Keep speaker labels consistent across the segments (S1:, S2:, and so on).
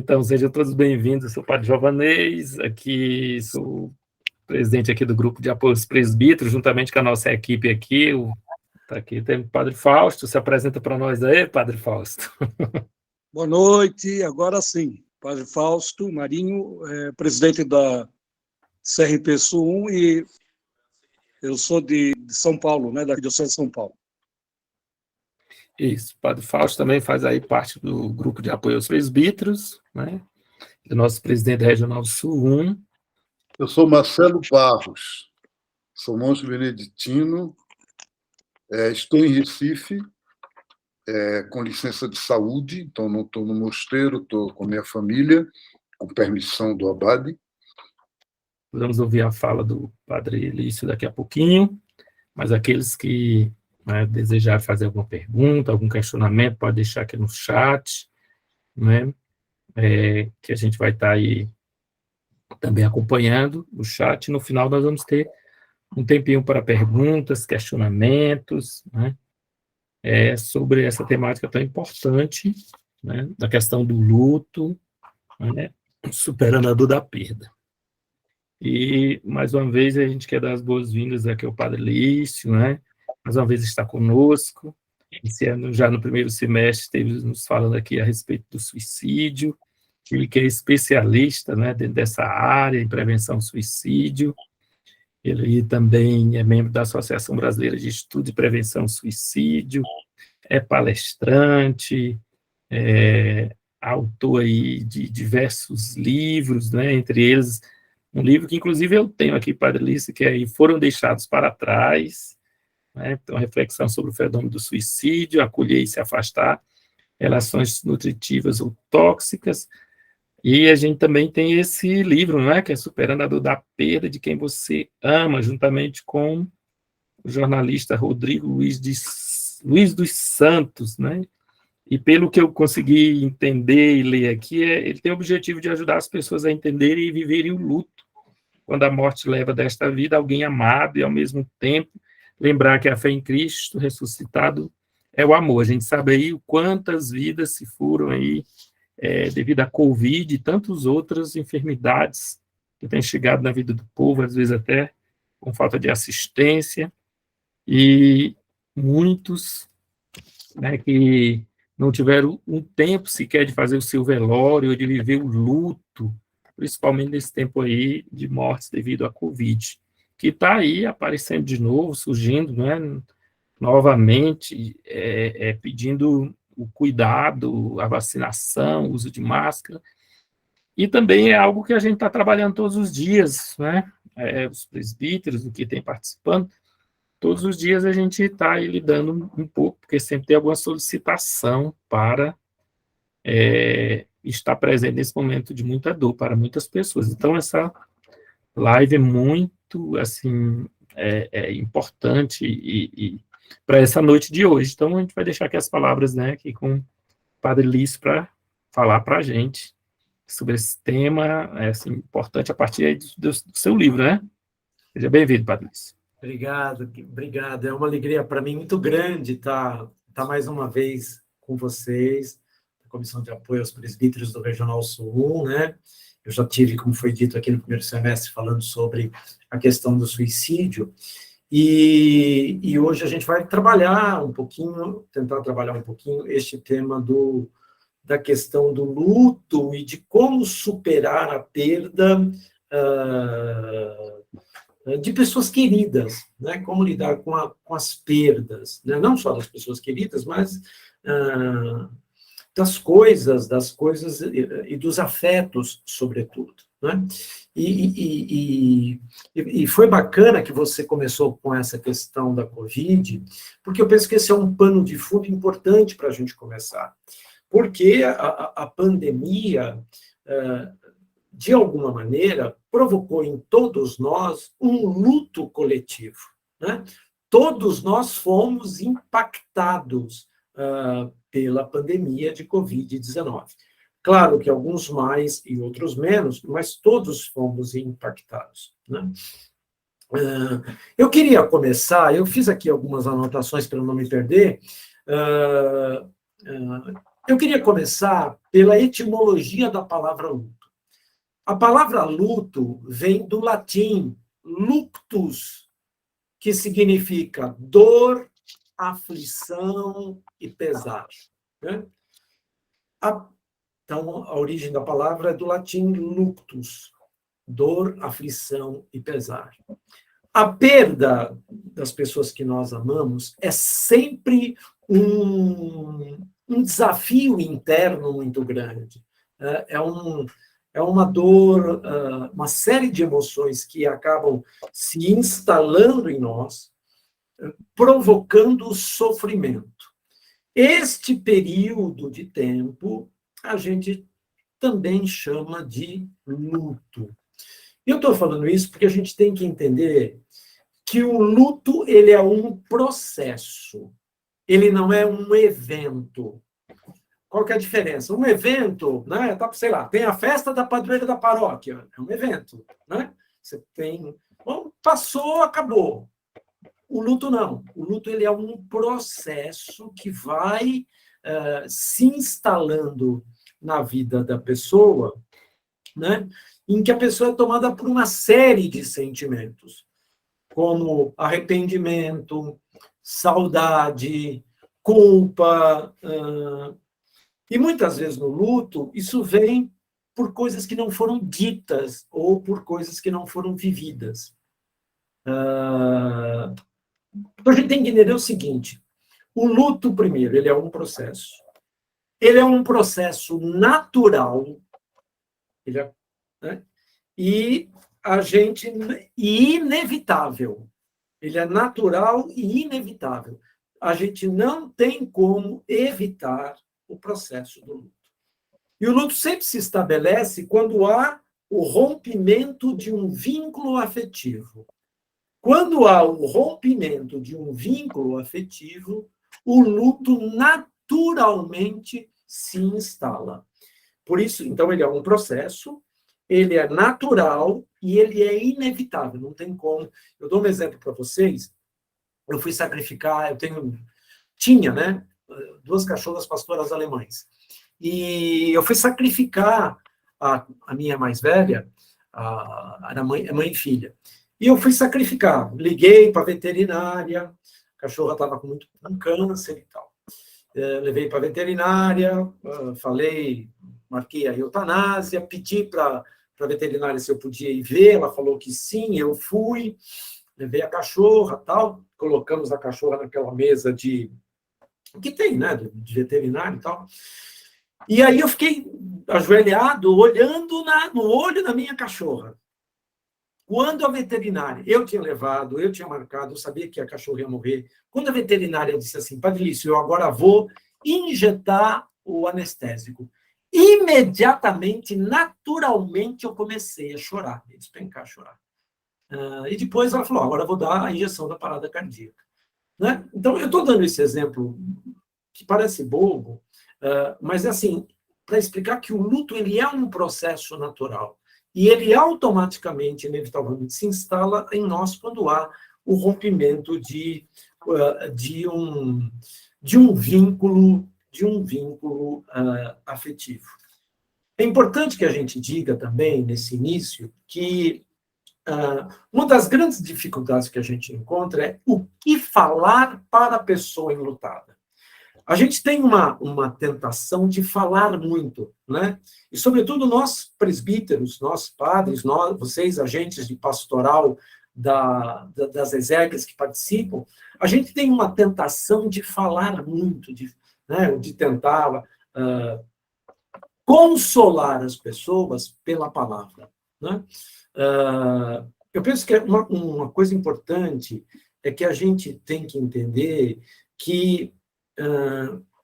S1: Então, sejam todos bem-vindos. Eu sou o Padre Giovanez, aqui sou presidente aqui do grupo de apoio aos presbíteros, juntamente com a nossa equipe aqui. Tá aqui tem o Padre Fausto. Se apresenta para nós aí, Padre Fausto.
S2: Boa noite, agora sim. Padre Fausto Marinho, presidente da CRP Sul 1, e eu sou de São Paulo, né, da Diocese de São Paulo.
S1: Isso, o Padre Fausto também faz aí parte do grupo de apoio aos presbíteros, né? Do nosso presidente regional Sul 1.
S3: Eu sou Marcelo Barros, sou monge beneditino, estou em Recife, com licença de saúde, então não estou no mosteiro, estou com minha família, com permissão do abade.
S1: Vamos ouvir a fala do Padre Elício daqui a pouquinho, mas aqueles que desejarem fazer alguma pergunta, algum questionamento, pode deixar aqui no chat, né? Que a gente vai estar aí também acompanhando o chat. No final nós vamos ter um tempinho para perguntas, questionamentos, né? Sobre essa temática tão importante, né? Da questão do luto, né? Superando a dor da perda. E, mais uma vez, a gente quer dar as boas-vindas aqui ao Padre Lício, né? Mais uma vez está conosco. Esse ano, já no primeiro semestre, esteve nos falando aqui a respeito do suicídio. Ele que é especialista, né, dentro dessa área, em prevenção ao suicídio. Ele também é membro da Associação Brasileira de Estudo e Prevenção ao Suicídio, é palestrante, autor aí de diversos livros, né, entre eles um livro que, inclusive, eu tenho aqui, Padre Lício, que é Foram Deixados para Trás, né, então, reflexão sobre o fenômeno do suicídio, acolher e se afastar, relações nutritivas ou tóxicas. E a gente também tem esse livro, né, que é Superando a Dor da Perda de Quem Você Ama, juntamente com o jornalista Rodrigo Luiz dos Santos, né? E pelo que eu consegui entender e ler aqui, ele tem o objetivo de ajudar as pessoas a entenderem e viverem o luto quando a morte leva desta vida alguém amado, e ao mesmo tempo lembrar que a fé em Cristo ressuscitado é o amor. A gente sabe aí quantas vidas se foram aí devido à Covid e tantas outras enfermidades que têm chegado na vida do povo, às vezes até com falta de assistência, e muitos, né, que não tiveram um tempo sequer de fazer o seu velório, de viver o luto, principalmente nesse tempo aí de mortes devido à Covid, que está aí aparecendo de novo, surgindo, né, novamente, pedindo o cuidado, a vacinação, o uso de máscara, e também é algo que a gente está trabalhando todos os dias, né? Os presbíteros, o que tem participando, todos os dias a gente está aí lidando um pouco, porque sempre tem alguma solicitação para estar presente nesse momento de muita dor para muitas pessoas. Então, essa live é muito, assim, importante e para essa noite de hoje. Então, a gente vai deixar aqui as palavras, né, aqui com o Padre Lício para falar para a gente sobre esse tema, assim, importante a partir aí do seu livro, né? Seja bem-vindo, Padre Lício.
S4: Obrigado. É uma alegria para mim muito grande estar mais uma vez com vocês, na Comissão de Apoio aos Presbíteros do Regional Sul 1, né? Eu já tive, como foi dito aqui no primeiro semestre, falando sobre a questão do suicídio, e hoje a gente vai trabalhar um pouquinho, tentar trabalhar um pouquinho este tema da questão do luto e de como superar a perda de pessoas queridas, né? Como lidar com as perdas, né? Não só das pessoas queridas, mas das coisas e dos afetos, sobretudo, né? E foi bacana que você começou com essa questão da Covid, porque eu penso que esse é um pano de fundo importante para a gente começar, porque a pandemia, de alguma maneira, provocou em todos nós um luto coletivo, né? Todos nós fomos impactados pela pandemia de Covid-19. Claro que alguns mais e outros menos, mas todos fomos impactados, né? Eu queria começar, eu fiz aqui algumas anotações para não me perder, Eu queria começar pela etimologia da palavra luto. A palavra luto vem do latim luctus, que significa dor, aflição e pesar. Né? Então, a origem da palavra é do latim luctus, dor, aflição e pesar. A perda das pessoas que nós amamos é sempre um desafio interno muito grande. É uma dor, uma série de emoções que acabam se instalando em nós, provocando sofrimento. Este período de tempo a gente também chama de luto. E eu estou falando isso porque a gente tem que entender que o luto ele é um processo, ele não é um evento. Qual que é a diferença? Um evento, né? Sei lá, tem a festa da padroeira da paróquia, é um evento, né? Você tem, bom, passou, acabou. O luto não. O luto ele é um processo que vai se instalando na vida da pessoa, né? Em que a pessoa é tomada por uma série de sentimentos, como arrependimento, saudade, culpa. E muitas vezes no luto, isso vem por coisas que não foram ditas ou por coisas que não foram vividas. Então, a gente tem que entender o seguinte: o luto, primeiro, ele é um processo. Ele é um processo natural, né? E inevitável. Ele é natural e inevitável. A gente não tem como evitar o processo do luto. E o luto sempre se estabelece quando há o rompimento de um vínculo afetivo. Quando há o rompimento de um vínculo afetivo, o luto naturalmente se instala. Por isso, então, ele é um processo, ele é natural e ele é inevitável, não tem como. Eu dou um exemplo para vocês. Eu fui sacrificar, tinha, né, 2 cachorras pastoras alemães. E eu fui sacrificar a minha mais velha, era mãe e filha. E eu fui sacrificar. Liguei para a veterinária, a cachorra estava com câncer e tal. Levei para a veterinária, marquei a eutanásia, pedi para a veterinária se eu podia ir ver, ela falou que sim, eu fui, levei a cachorra, tal, colocamos a cachorra naquela mesa que tem, né, de veterinário e tal. E aí eu fiquei ajoelhado, olhando no olho da minha cachorra. Quando a veterinária, eu tinha marcado, eu sabia que a cachorra ia morrer. Quando a veterinária disse assim: Padre Lício, eu agora vou injetar o anestésico. Imediatamente, naturalmente, eu comecei a chorar, a despencar, a chorar. E depois ela falou: agora eu vou dar a injeção da parada cardíaca. Né? Então, eu estou dando esse exemplo que parece bobo, mas é assim, para explicar que o luto ele é um processo natural. E ele automaticamente, inevitavelmente, se instala em nós quando há o rompimento de um vínculo afetivo. É importante que a gente diga também, nesse início, que uma das grandes dificuldades que a gente encontra é o que falar para a pessoa enlutada. A gente tem uma tentação de falar muito, né? E, sobretudo, nós presbíteros, nós padres, vocês, agentes de pastoral das exéquias que participam, a gente tem uma tentação de falar muito, de tentar consolar as pessoas pela palavra. Né? Eu penso que uma coisa importante é que a gente tem que entender que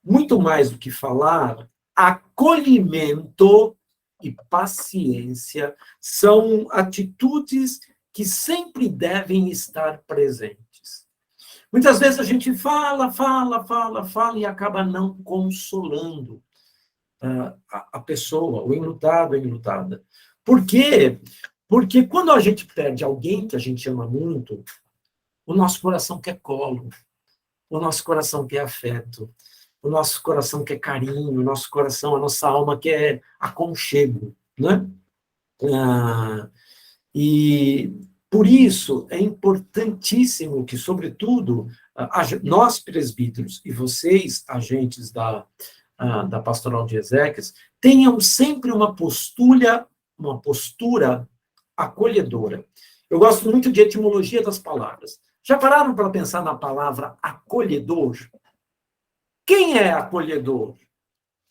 S4: muito mais do que falar, acolhimento e paciência são atitudes que sempre devem estar presentes. Muitas vezes a gente fala e acaba não consolando a pessoa, o enlutado, a enlutada. Por quê? Porque quando a gente perde alguém que a gente ama muito, o nosso coração quer colo. O nosso coração quer afeto. o nosso coração quer carinho, o nosso coração, a nossa alma quer aconchego, né? E por isso é importantíssimo que, sobretudo, nós presbíteros e vocês, agentes da Pastoral de Ezequias, tenham sempre uma postura acolhedora. Eu gosto muito de etimologia das palavras. Já pararam para pensar na palavra acolhedor? Quem é acolhedor?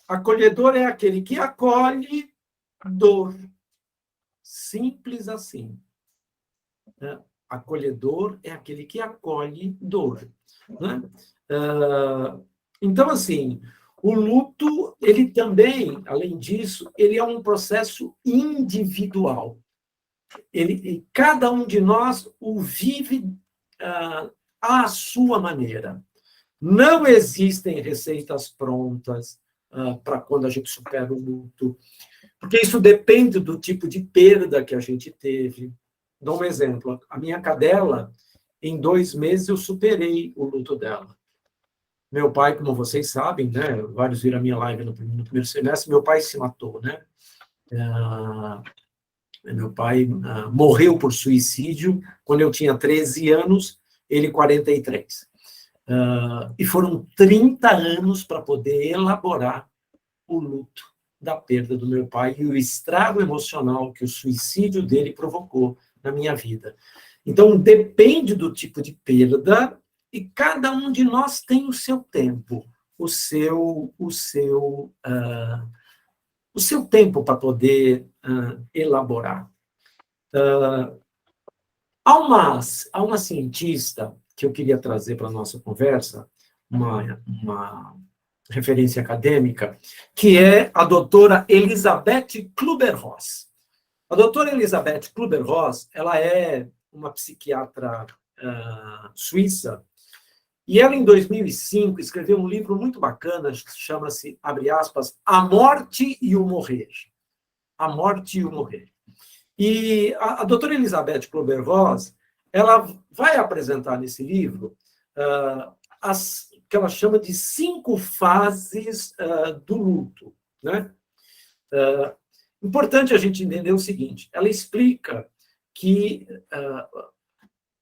S4: Acolhedor é aquele que acolhe dor. Simples assim. Acolhedor é aquele que acolhe dor. Né? Então, assim, o luto, ele também, além disso, ele é um processo individual. Cada um de nós o vive à sua maneira. Não existem receitas prontas para quando a gente supera o luto, porque isso depende do tipo de perda que a gente teve. Dou um exemplo. A minha cadela, em 2 meses, eu superei o luto dela. Meu pai, como vocês sabem, né, vários viram a minha live no primeiro semestre, meu pai se matou, né? Meu pai morreu por suicídio quando eu tinha 13 anos, ele 43. E foram 30 anos para poder elaborar o luto da perda do meu pai e o estrago emocional que o suicídio dele provocou na minha vida. Então, depende do tipo de perda, e cada um de nós tem o seu tempo, o seu tempo para poder elaborar. Há uma cientista que eu queria trazer para a nossa conversa, uma referência acadêmica, que é a doutora Elisabeth Kübler-Ross. A doutora Elisabeth Kübler-Ross, ela é uma psiquiatra suíça, e ela, em 2005, escreveu um livro muito bacana, chama-se, abre aspas, A Morte e o Morrer. A Morte e o Morrer. E a doutora Elisabeth Kübler-Ross, ela vai apresentar nesse livro as que ela chama de 5 fases do luto, né? Importante a gente entender o seguinte, ela explica que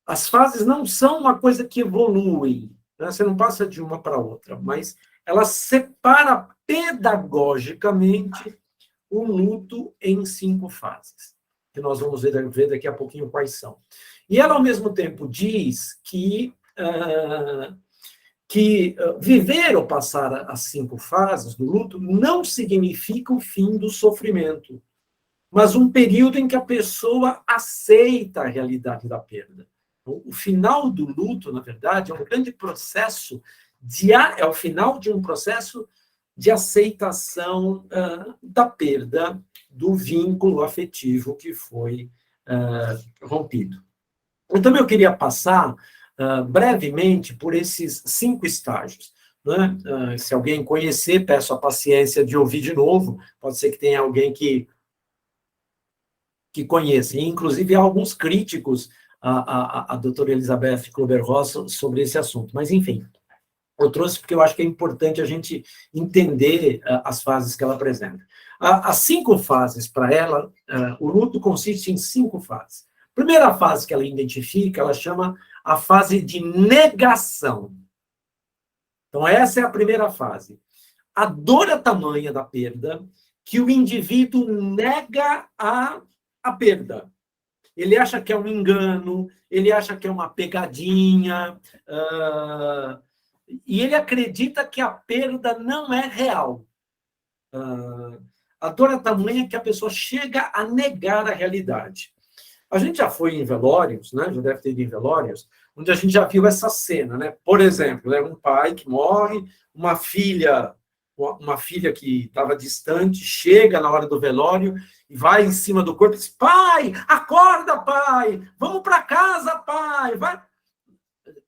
S4: as fases não são uma coisa que evolui, né? Você não passa de uma para outra, mas ela separa pedagogicamente o luto em 5 fases, que nós vamos ver daqui a pouquinho quais são. E ela, ao mesmo tempo, diz que viver ou passar as 5 fases do luto não significa o fim do sofrimento, mas um período em que a pessoa aceita a realidade da perda. O final do luto, na verdade, é um grande processo é o final de um processo de aceitação da perda do vínculo afetivo que foi rompido. Então, eu queria passar brevemente por esses 5 estágios. Né? Se alguém conhecer, peço a paciência de ouvir de novo, pode ser que tenha alguém que conheça. E, inclusive, há alguns críticos a doutora Elisabeth Kübler-Ross sobre esse assunto. Mas, enfim, eu trouxe porque eu acho que é importante a gente entender as fases que ela apresenta. As 5 fases, para ela, o luto consiste em 5 fases. A primeira fase que ela identifica, ela chama a fase de negação. Então, essa é a primeira fase. A dor é tamanha da perda que o indivíduo nega a perda. Ele acha que é um engano, ele acha que é uma pegadinha, e ele acredita que a perda não é real. A dor é tamanha que a pessoa chega a negar a realidade. A gente já foi em velórios, né? Já deve ter ido em velórios, onde a gente já viu essa cena, né? Por exemplo, um pai que morre, uma filha que estava distante, chega na hora do velório e vai em cima do corpo e diz: pai, acorda, pai, vamos para casa, pai, vai.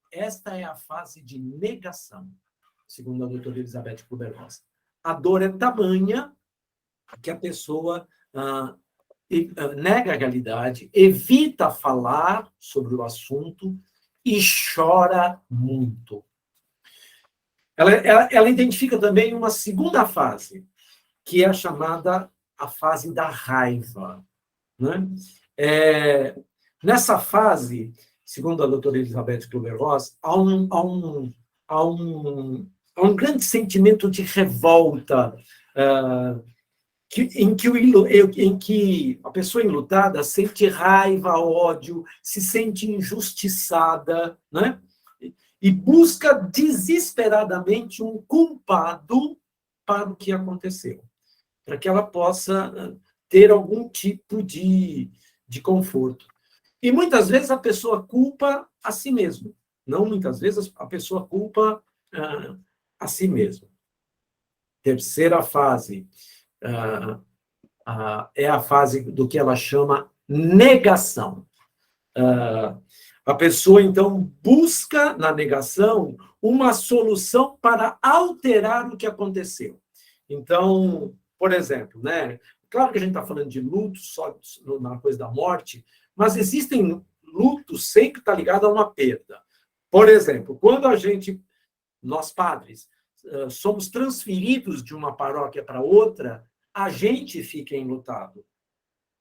S4: Esta é a fase de negação, segundo a doutora Elisabeth Kübler-Ross. A dor é tamanha que a pessoa nega a realidade, evita falar sobre o assunto e chora muito. ela identifica também uma segunda fase, que é a chamada a fase da raiva, né? Nessa fase, segundo a doutora Elizabeth Kübler-Ross, há um grande sentimento de revolta, em que a pessoa enlutada sente raiva, ódio, se sente injustiçada, né? E busca desesperadamente um culpado para o que aconteceu, para que ela possa ter algum tipo de conforto. E muitas vezes a pessoa culpa a si mesma. Não muitas vezes a pessoa culpa a si mesma. Terceira fase é a fase do que ela chama negação. A pessoa, então, busca na negação uma solução para alterar o que aconteceu. Então, por exemplo, né? Claro que a gente está falando de luto só na coisa da morte, mas existem lutos sempre que está ligado a uma perda. Por exemplo, quando nós padres, somos transferidos de uma paróquia para outra, a gente fica enlutado.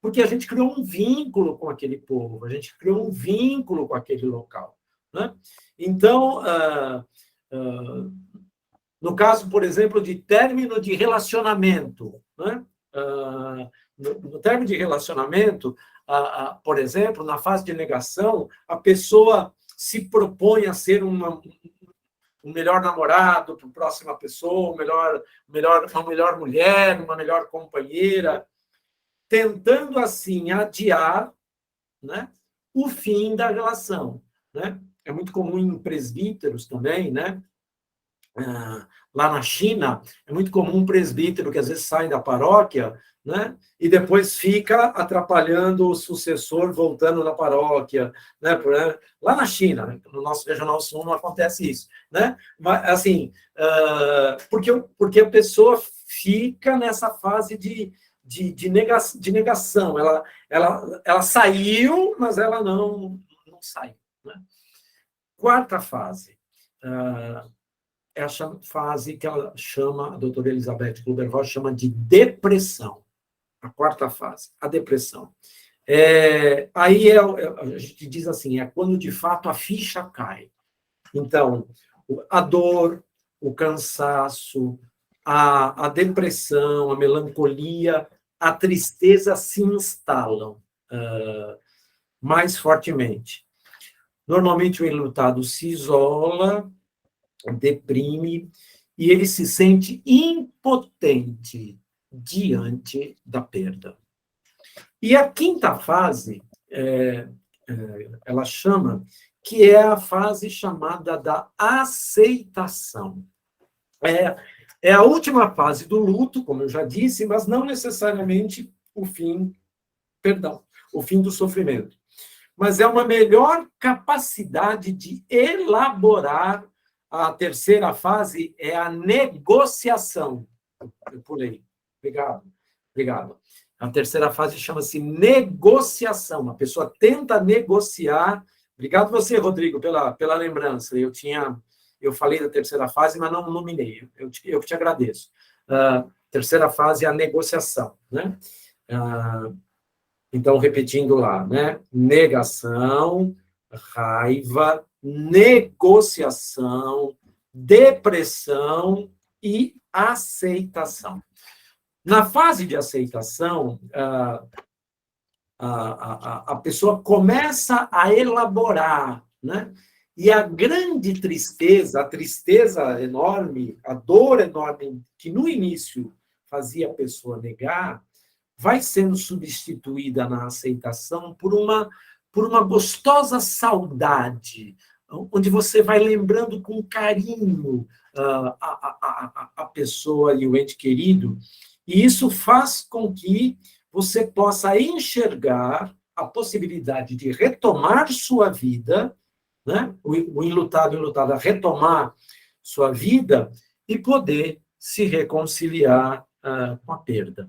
S4: Porque a gente criou um vínculo com aquele povo, a gente criou um vínculo com aquele local, né? Então, no caso, por exemplo, de término de relacionamento, né? No término de relacionamento, por exemplo, na fase de negação, a pessoa se propõe a ser um melhor namorado para a próxima pessoa, uma melhor mulher, uma melhor companheira, tentando, assim, adiar, né, o fim da relação, né? É muito comum em presbíteros também, né? Lá na China, é muito comum um presbítero que às vezes sai da paróquia, né, e depois fica atrapalhando o sucessor voltando na paróquia, né? Lá na China, no nosso Regional Sul não acontece isso, né? Mas, assim, porque a pessoa fica nessa fase de negação. Ela saiu, mas ela não saiu, né? Quarta fase é a fase que ela chama, a doutora Elizabeth Kübler-Ross chama de depressão. A quarta fase, a depressão. Aí a gente diz assim, é quando de fato a ficha cai. Então, a dor, o cansaço, a depressão, a melancolia, a tristeza se instalam mais fortemente. Normalmente o enlutado se isola, deprime, e ele se sente impotente diante da perda. E a quinta fase, ela chama, que é a fase chamada da aceitação. É a última fase do luto, como eu já disse, mas não necessariamente o fim do sofrimento. Mas é uma melhor capacidade de elaborar. A terceira fase é a negociação. Eu pulei. Obrigado. A terceira fase chama-se negociação. A pessoa tenta negociar. Obrigado você, Rodrigo, pela lembrança. Eu falei da terceira fase, mas não nominei. Eu te agradeço. Terceira fase é a negociação, né? Então, repetindo lá, né? Negação, raiva, negociação, depressão e aceitação. Na fase de aceitação, a pessoa começa a elaborar, né? E a grande tristeza, a tristeza enorme, a dor enorme que no início fazia a pessoa negar, vai sendo substituída na aceitação por uma gostosa saudade, onde você vai lembrando com carinho a pessoa e o ente querido, e isso faz com que você possa enxergar a possibilidade de retomar sua vida, né? O enlutado e enlutada retomar sua vida e poder se reconciliar com a perda.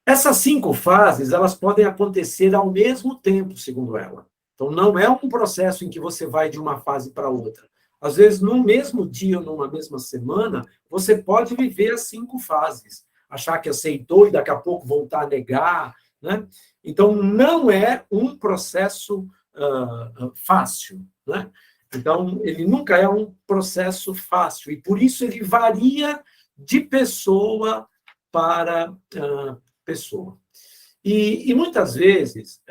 S4: Essas 5 fases, elas podem acontecer ao mesmo tempo, segundo ela. Então, não é um processo em que você vai de uma fase para outra. Às vezes, no mesmo dia ou numa mesma semana, você pode viver as 5 fases. Achar que aceitou e daqui a pouco voltar a negar, né? Então, não é um processo fácil, né? Então, ele nunca é um processo fácil, e por isso ele varia de pessoa para pessoa. E muitas vezes,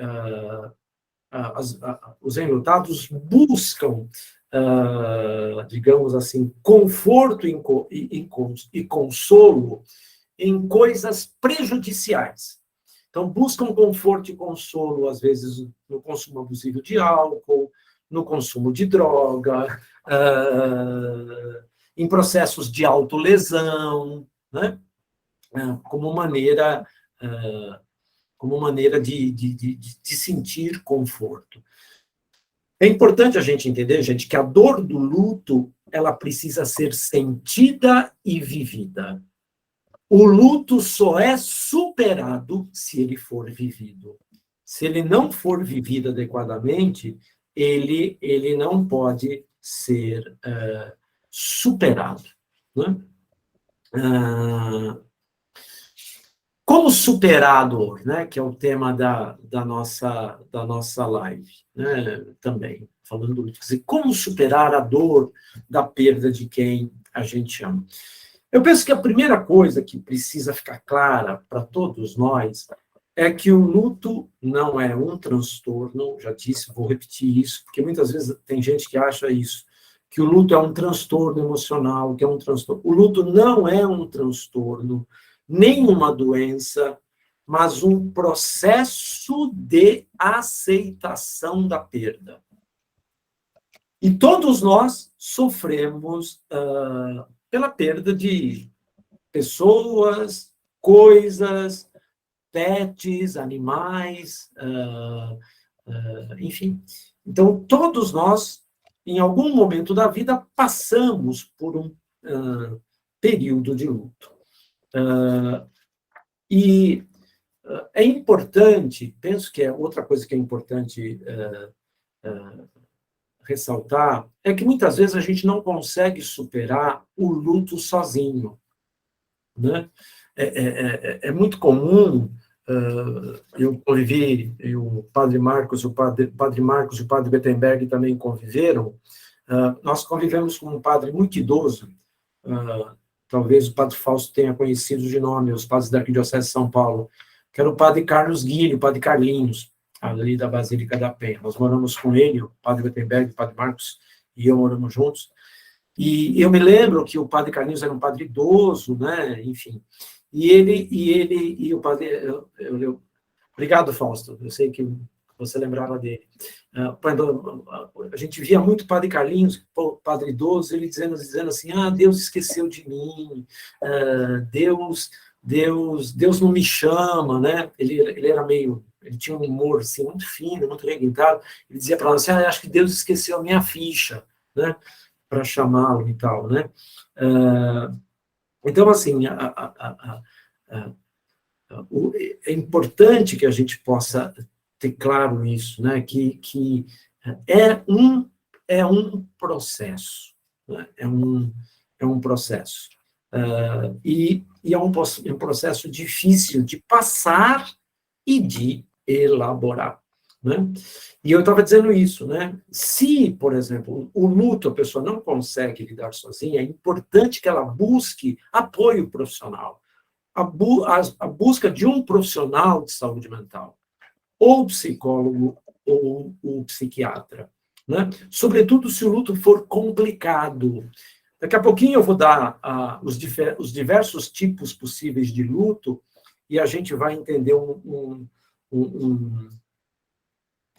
S4: os enlutados buscam, digamos assim, conforto e consolo em coisas prejudiciais. Então, buscam conforto e consolo, às vezes, no consumo abusivo de álcool, no consumo de droga, em processos de autolesão, né? Como maneira de sentir conforto. É importante a gente entender, gente, que a dor do luto, ela precisa ser sentida e vivida. O luto só é superado se ele for vivido. Se ele não for vivido adequadamente, ele não pode ser superado, né? Como superar a dor, né? Que é o tema da nossa live, né? Também, falando do luto. Quer dizer, como superar a dor da perda de quem a gente ama? Eu penso que a primeira coisa que precisa ficar clara para todos nós é que o luto não é um transtorno, já disse, vou repetir isso, porque muitas vezes tem gente que acha isso, que o luto é um transtorno emocional, que é um transtorno. O luto não é um transtorno, nem uma doença, mas um processo de aceitação da perda. E todos nós sofremos pela perda de pessoas, coisas, pets, animais, enfim. Então, todos nós, em algum momento da vida, passamos por um período de luto. E é importante, penso que é outra coisa que é importante ressaltar, é que muitas vezes a gente não consegue superar o luto sozinho, né? É muito comum, eu convivi, e o padre Marcos, o padre Bettenberg também conviveram, nós convivemos com um padre muito idoso, talvez o padre Fausto tenha conhecido de nome, os padres da Arquidiocese de São Paulo, que era o padre Carlos Guilho, o padre Carlinhos, ali da Basílica da Penha. Nós moramos com ele, o padre Bettenberg, o padre Marcos e eu moramos juntos. E eu me lembro que o padre Carlinhos era um padre idoso, né? Enfim. E o padre... Obrigado, Fausto. Eu sei que você lembrava dele. A gente via muito o padre Carlinhos, o padre idoso, ele dizendo assim, Deus esqueceu de mim, Deus não me chama, né? Ele era meio... Ele tinha um humor assim, muito fino, muito requintado. Ele dizia para nós assim, acho que Deus esqueceu a minha ficha, né? Para chamá-lo e tal, né? Então, assim, é importante que a gente possa ter claro isso, né? Que é um processo, né? É um processo. E é um processo difícil de passar e de elaborar, né? E eu estava dizendo isso, né? Se, por exemplo, o luto a pessoa não consegue lidar sozinha, é importante que ela busque apoio profissional, a busca de um profissional de saúde mental, ou psicólogo ou o psiquiatra, né? Sobretudo se o luto for complicado. Daqui a pouquinho eu vou dar os diversos tipos possíveis de luto e a gente vai entender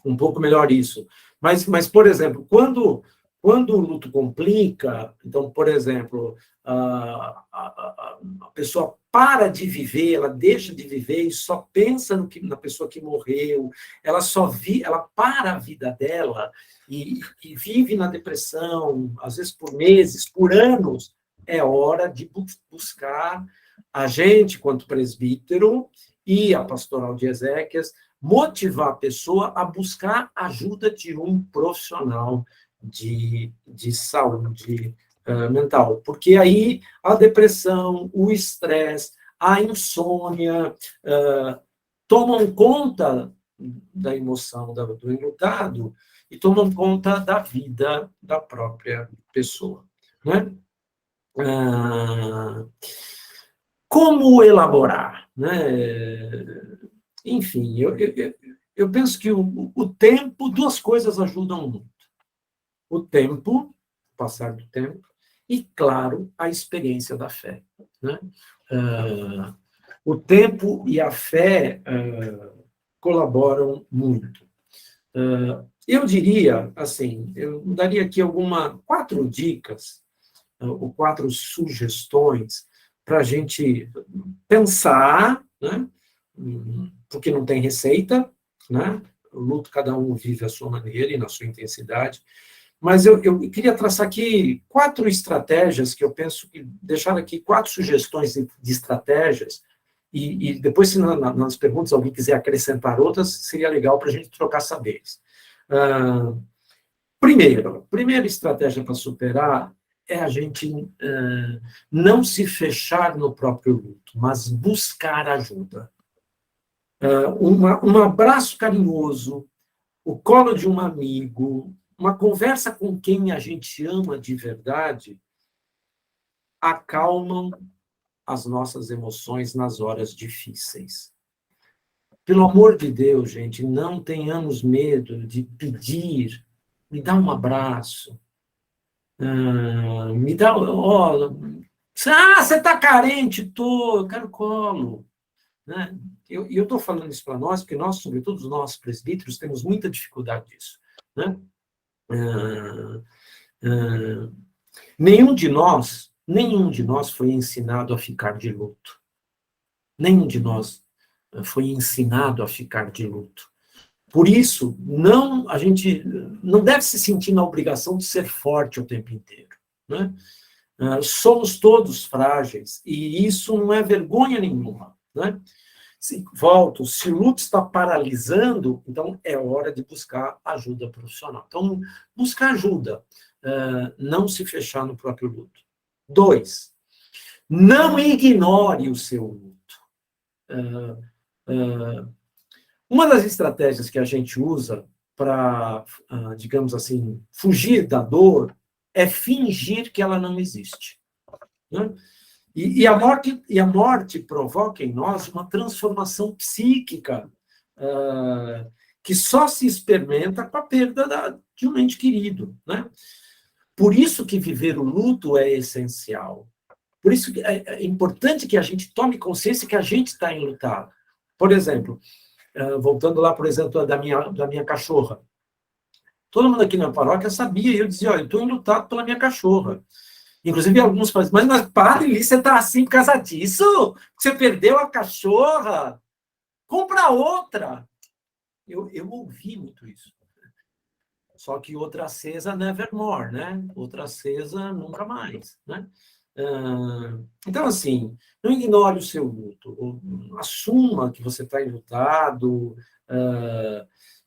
S4: um pouco melhor isso. Mas, por exemplo, quando o luto complica, então, por exemplo, a pessoa para de viver, ela deixa de viver e só pensa na pessoa que morreu, ela para a vida dela e vive na depressão, às vezes por meses, por anos, é hora de buscar a gente, quanto presbítero, e a pastoral de Ezequias, motivar a pessoa a buscar ajuda de um profissional de saúde mental, porque aí a depressão, o estresse, a insônia tomam conta da emoção do enlutado e tomam conta da vida da própria pessoa, né? Como elaborar, né? Enfim, eu penso que o tempo, duas coisas ajudam muito. O tempo, o passar do tempo, e, claro, a experiência da fé, né? O tempo e a fé colaboram muito. Eu diria, assim, eu daria aqui 4 dicas, ou 4 sugestões para a gente pensar, né? Porque não tem receita, né? O luto, cada um vive à sua maneira e na sua intensidade. Mas eu queria traçar aqui 4 estratégias que eu penso que deixar aqui 4 sugestões de estratégias, e depois, se nas perguntas alguém quiser acrescentar outras, seria legal para a gente trocar saberes. Primeira estratégia para superar é a gente não se fechar no próprio luto, mas buscar ajuda. Um abraço carinhoso, o colo de um amigo, uma conversa com quem a gente ama de verdade, acalmam as nossas emoções nas horas difíceis. Pelo amor de Deus, gente, não tenhamos medo de pedir, me dá um abraço, me dá, você está carente? Eu quero colo. Né? Eu estou falando isso para nós, porque nós, sobretudo nós presbíteros, temos muita dificuldade disso. Né? Nenhum de nós foi ensinado a ficar de luto. Nenhum de nós foi ensinado a ficar de luto. Por isso, a gente não deve se sentir na obrigação de ser forte o tempo inteiro. Né? Somos todos frágeis, e isso não é vergonha nenhuma. Né? Se o luto está paralisando, então é hora de buscar ajuda profissional. Então, buscar ajuda, não se fechar no próprio luto. 2, não ignore o seu luto. Uma das estratégias que a gente usa para, digamos assim, fugir da dor é fingir que ela não existe. Né? E a morte provoca em nós uma transformação psíquica que só se experimenta com a perda de um ente querido. Né? Por isso que viver o luto é essencial. Por isso que é importante que a gente tome consciência que a gente está enlutado. Por exemplo, voltando lá, por exemplo, da minha cachorra. Todo mundo aqui na paróquia sabia, e eu dizia, olha, eu estou enlutado pela minha cachorra. Inclusive, alguns fazem, mas padre, você está assim por causa disso? Você perdeu a cachorra? Compra outra. Eu ouvi muito isso. Só que outra acesa, nevermore, né? Outra acesa, nunca mais, né? Então, assim, não ignore o seu luto. Assuma que você está enlutado.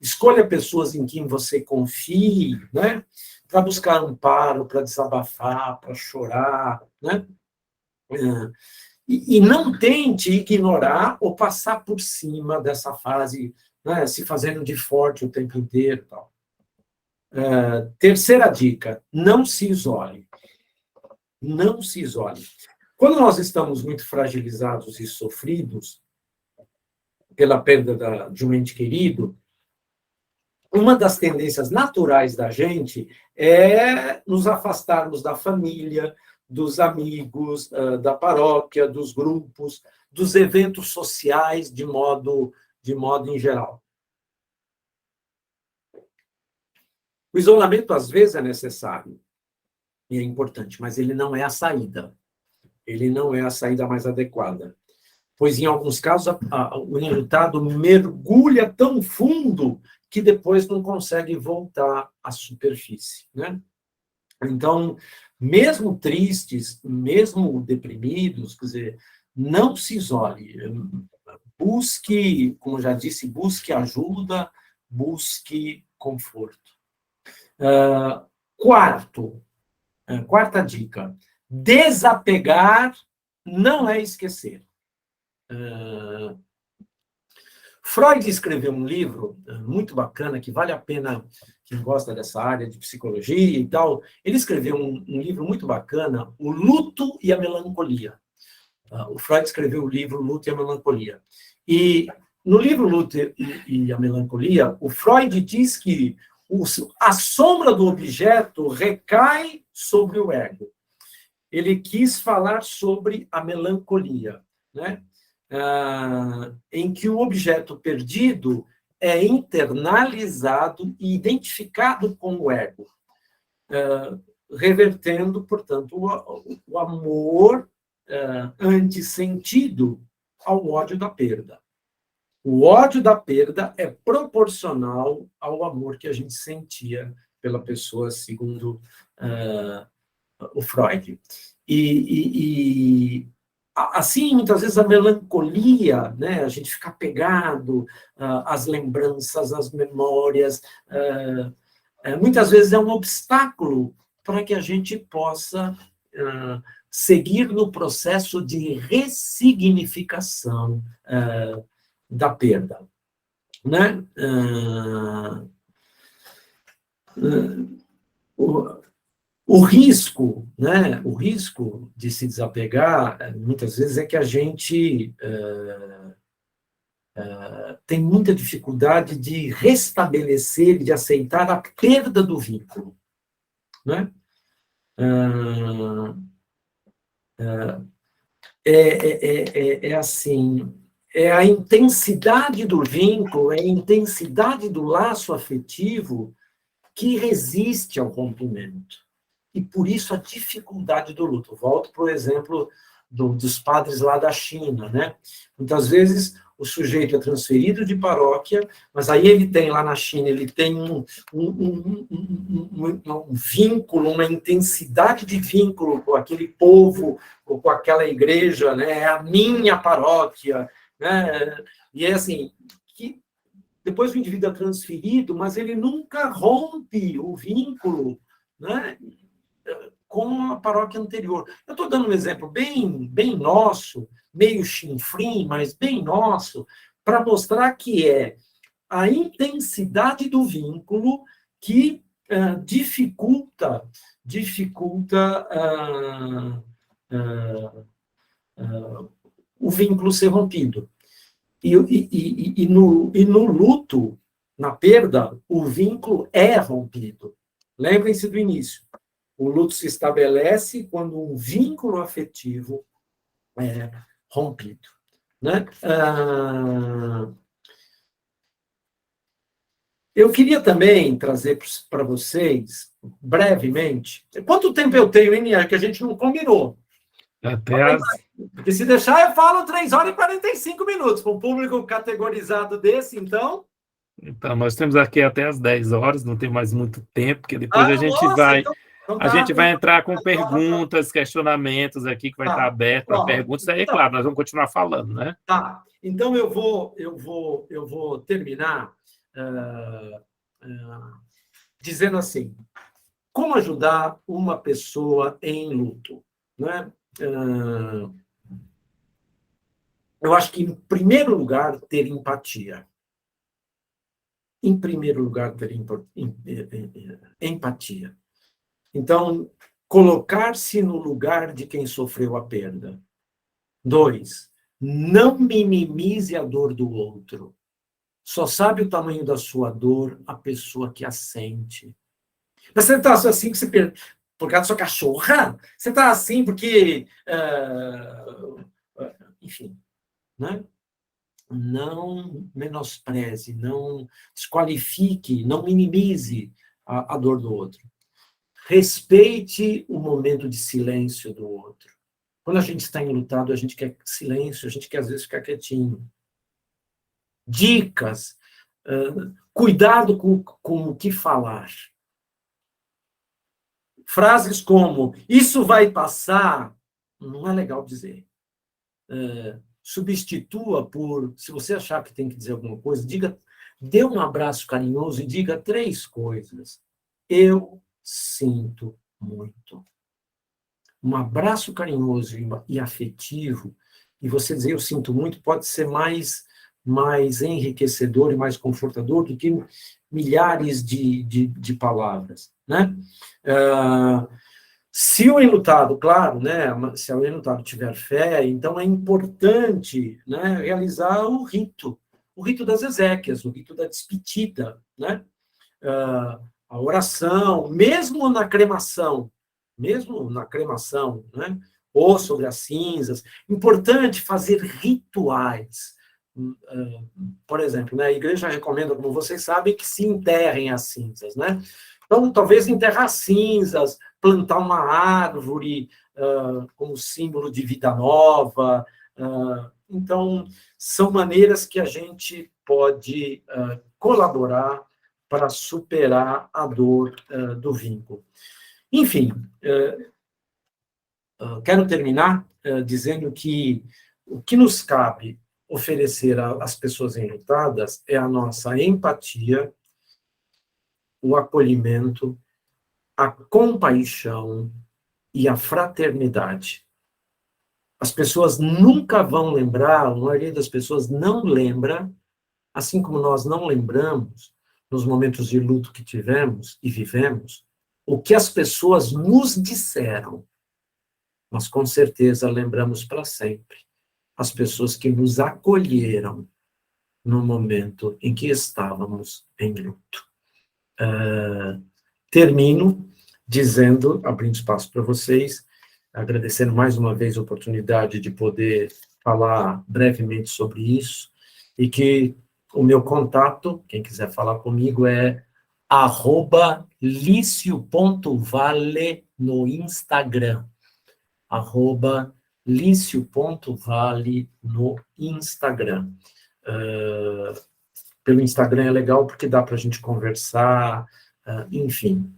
S4: Escolha pessoas em quem você confie, né? Para buscar amparo, para desabafar, para chorar, né? E não tente ignorar ou passar por cima dessa fase, né? Se fazendo de forte o tempo inteiro. Tal. Terceira dica, não se isole. Não se isole. Quando nós estamos muito fragilizados e sofridos pela perda de um ente querido, uma das tendências naturais da gente é nos afastarmos da família, dos amigos, da paróquia, dos grupos, dos eventos sociais de modo em geral. O isolamento, às vezes, é necessário e é importante, mas ele não é a saída. Ele não é a saída mais adequada. Pois, em alguns casos, o enlutado mergulha tão fundo que depois não consegue voltar à superfície, né? Então, mesmo tristes, mesmo deprimidos, quer dizer, não se isole. Busque, como já disse, busque ajuda, busque conforto. Quarta dica, desapegar não é esquecer. Freud escreveu um livro muito bacana, que vale a pena, quem gosta dessa área de psicologia e tal, ele escreveu um livro muito bacana, O Luto e a Melancolia. O Freud escreveu o livro Luto e a Melancolia. E no livro Luto e a Melancolia, o Freud diz que a sombra do objeto recai sobre o ego. Ele quis falar sobre a melancolia, né? Em que o objeto perdido é internalizado e identificado com o ego, revertendo, portanto, o amor antissentido ao ódio da perda. O ódio da perda é proporcional ao amor que a gente sentia pela pessoa, segundo o Freud. E assim, muitas vezes a melancolia, né, a gente fica apegado às lembranças, às memórias, muitas vezes é um obstáculo para que a gente possa seguir no processo de ressignificação da perda, né? O risco, né? O risco de se desapegar, muitas vezes, é que a gente tem muita dificuldade de restabelecer, de aceitar a perda do vínculo, né? É assim, é a intensidade do vínculo, é a intensidade do laço afetivo que resiste ao rompimento. E, por isso, a dificuldade do luto. Volto para o exemplo dos padres lá da China, né? Muitas vezes, o sujeito é transferido de paróquia, mas aí ele tem, lá na China, ele tem um vínculo, uma intensidade de vínculo com aquele povo, ou com aquela igreja, né? É a minha paróquia, né? E é assim, que depois o indivíduo é transferido, mas ele nunca rompe o vínculo, né, com a paróquia anterior. Eu estou dando um exemplo bem nosso, meio chinfrim, mas bem nosso, para mostrar que é a intensidade do vínculo que dificulta o vínculo ser rompido. E no luto, na perda, o vínculo é rompido. Lembrem-se do início. O luto se estabelece quando um vínculo afetivo é rompido, né? Eu queria também trazer para vocês, brevemente... Quanto tempo eu tenho, hein, Nier, que a gente não combinou? Porque se deixar, eu falo 3 horas e 45 minutos. Para um público categorizado desse, então...
S1: Então, nós temos aqui até as 10 horas, não tem mais muito tempo, porque depois a gente a gente vai entrar com perguntas, questionamentos aqui, que vai estar aberto para perguntas, aí,
S4: então,
S1: claro, nós vamos continuar falando, né?
S4: Tá, então eu vou terminar dizendo assim, como ajudar uma pessoa em luto, né? Eu acho que, em primeiro lugar, ter empatia. Em primeiro lugar, ter empatia. Então, colocar-se no lugar de quem sofreu a perda. 2, não minimize a dor do outro. Só sabe o tamanho da sua dor a pessoa que a sente. Mas você está assim por causa da sua cachorra? Você está assim porque... enfim, né? Não menospreze, não desqualifique, não minimize a dor do outro. Respeite o momento de silêncio do outro. Quando a gente está enlutado, a gente quer silêncio, a gente quer, às vezes, ficar quietinho. Dicas. Cuidado com o que falar. Frases como, isso vai passar, não é legal dizer. Substitua por, se você achar que tem que dizer alguma coisa, dê um abraço carinhoso e diga 3 coisas. Eu sinto muito. Um abraço carinhoso e afetivo, e você dizer eu sinto muito, pode ser mais enriquecedor e mais confortador do que milhares de palavras, né? Se o enlutado, claro, né, se o enlutado tiver fé, então é importante, né, realizar o rito das exéquias, o rito da despedida, né? A oração, mesmo na cremação, né, ou sobre as cinzas, importante fazer rituais. Por exemplo, né, a igreja recomenda, como vocês sabem, que se enterrem as cinzas, né? Então, talvez enterrar cinzas, plantar uma árvore como símbolo de vida nova. Então, são maneiras que a gente pode colaborar para superar a dor do vínculo. Enfim, quero terminar dizendo que o que nos cabe oferecer às pessoas enlutadas é a nossa empatia, o acolhimento, a compaixão e a fraternidade. As pessoas nunca vão lembrar, a maioria das pessoas não lembra, assim como nós não lembramos, nos momentos de luto que tivemos e vivemos, o que as pessoas nos disseram. Mas, com certeza, lembramos para sempre as pessoas que nos acolheram no momento em que estávamos em luto. Termino dizendo, abrindo espaço para vocês, agradecendo mais uma vez a oportunidade de poder falar brevemente sobre isso, e que o meu contato, quem quiser falar comigo, é @licio.vale no Instagram. @licio.vale no Instagram. Pelo Instagram é legal porque dá para a gente conversar, enfim.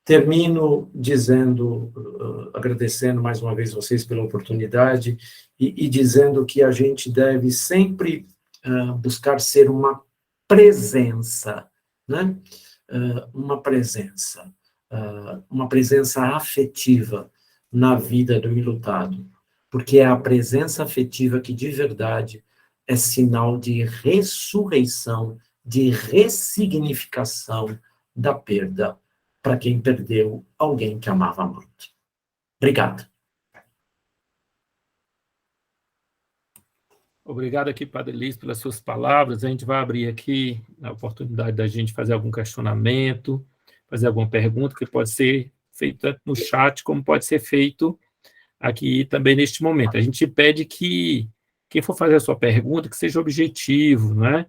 S4: Termino dizendo, agradecendo mais uma vez vocês pela oportunidade e dizendo que a gente deve sempre buscar ser uma presença, né? Uma presença afetiva na vida do enlutado, porque é a presença afetiva que, de verdade, é sinal de ressurreição, de ressignificação da perda para quem perdeu alguém que amava muito. Obrigado.
S1: Obrigado aqui, Padre Lício, pelas suas palavras. A gente vai abrir aqui a oportunidade da gente fazer algum questionamento, fazer alguma pergunta, que pode ser feita no chat, como pode ser feito aqui também neste momento. A gente pede que quem for fazer a sua pergunta, que seja objetivo, né?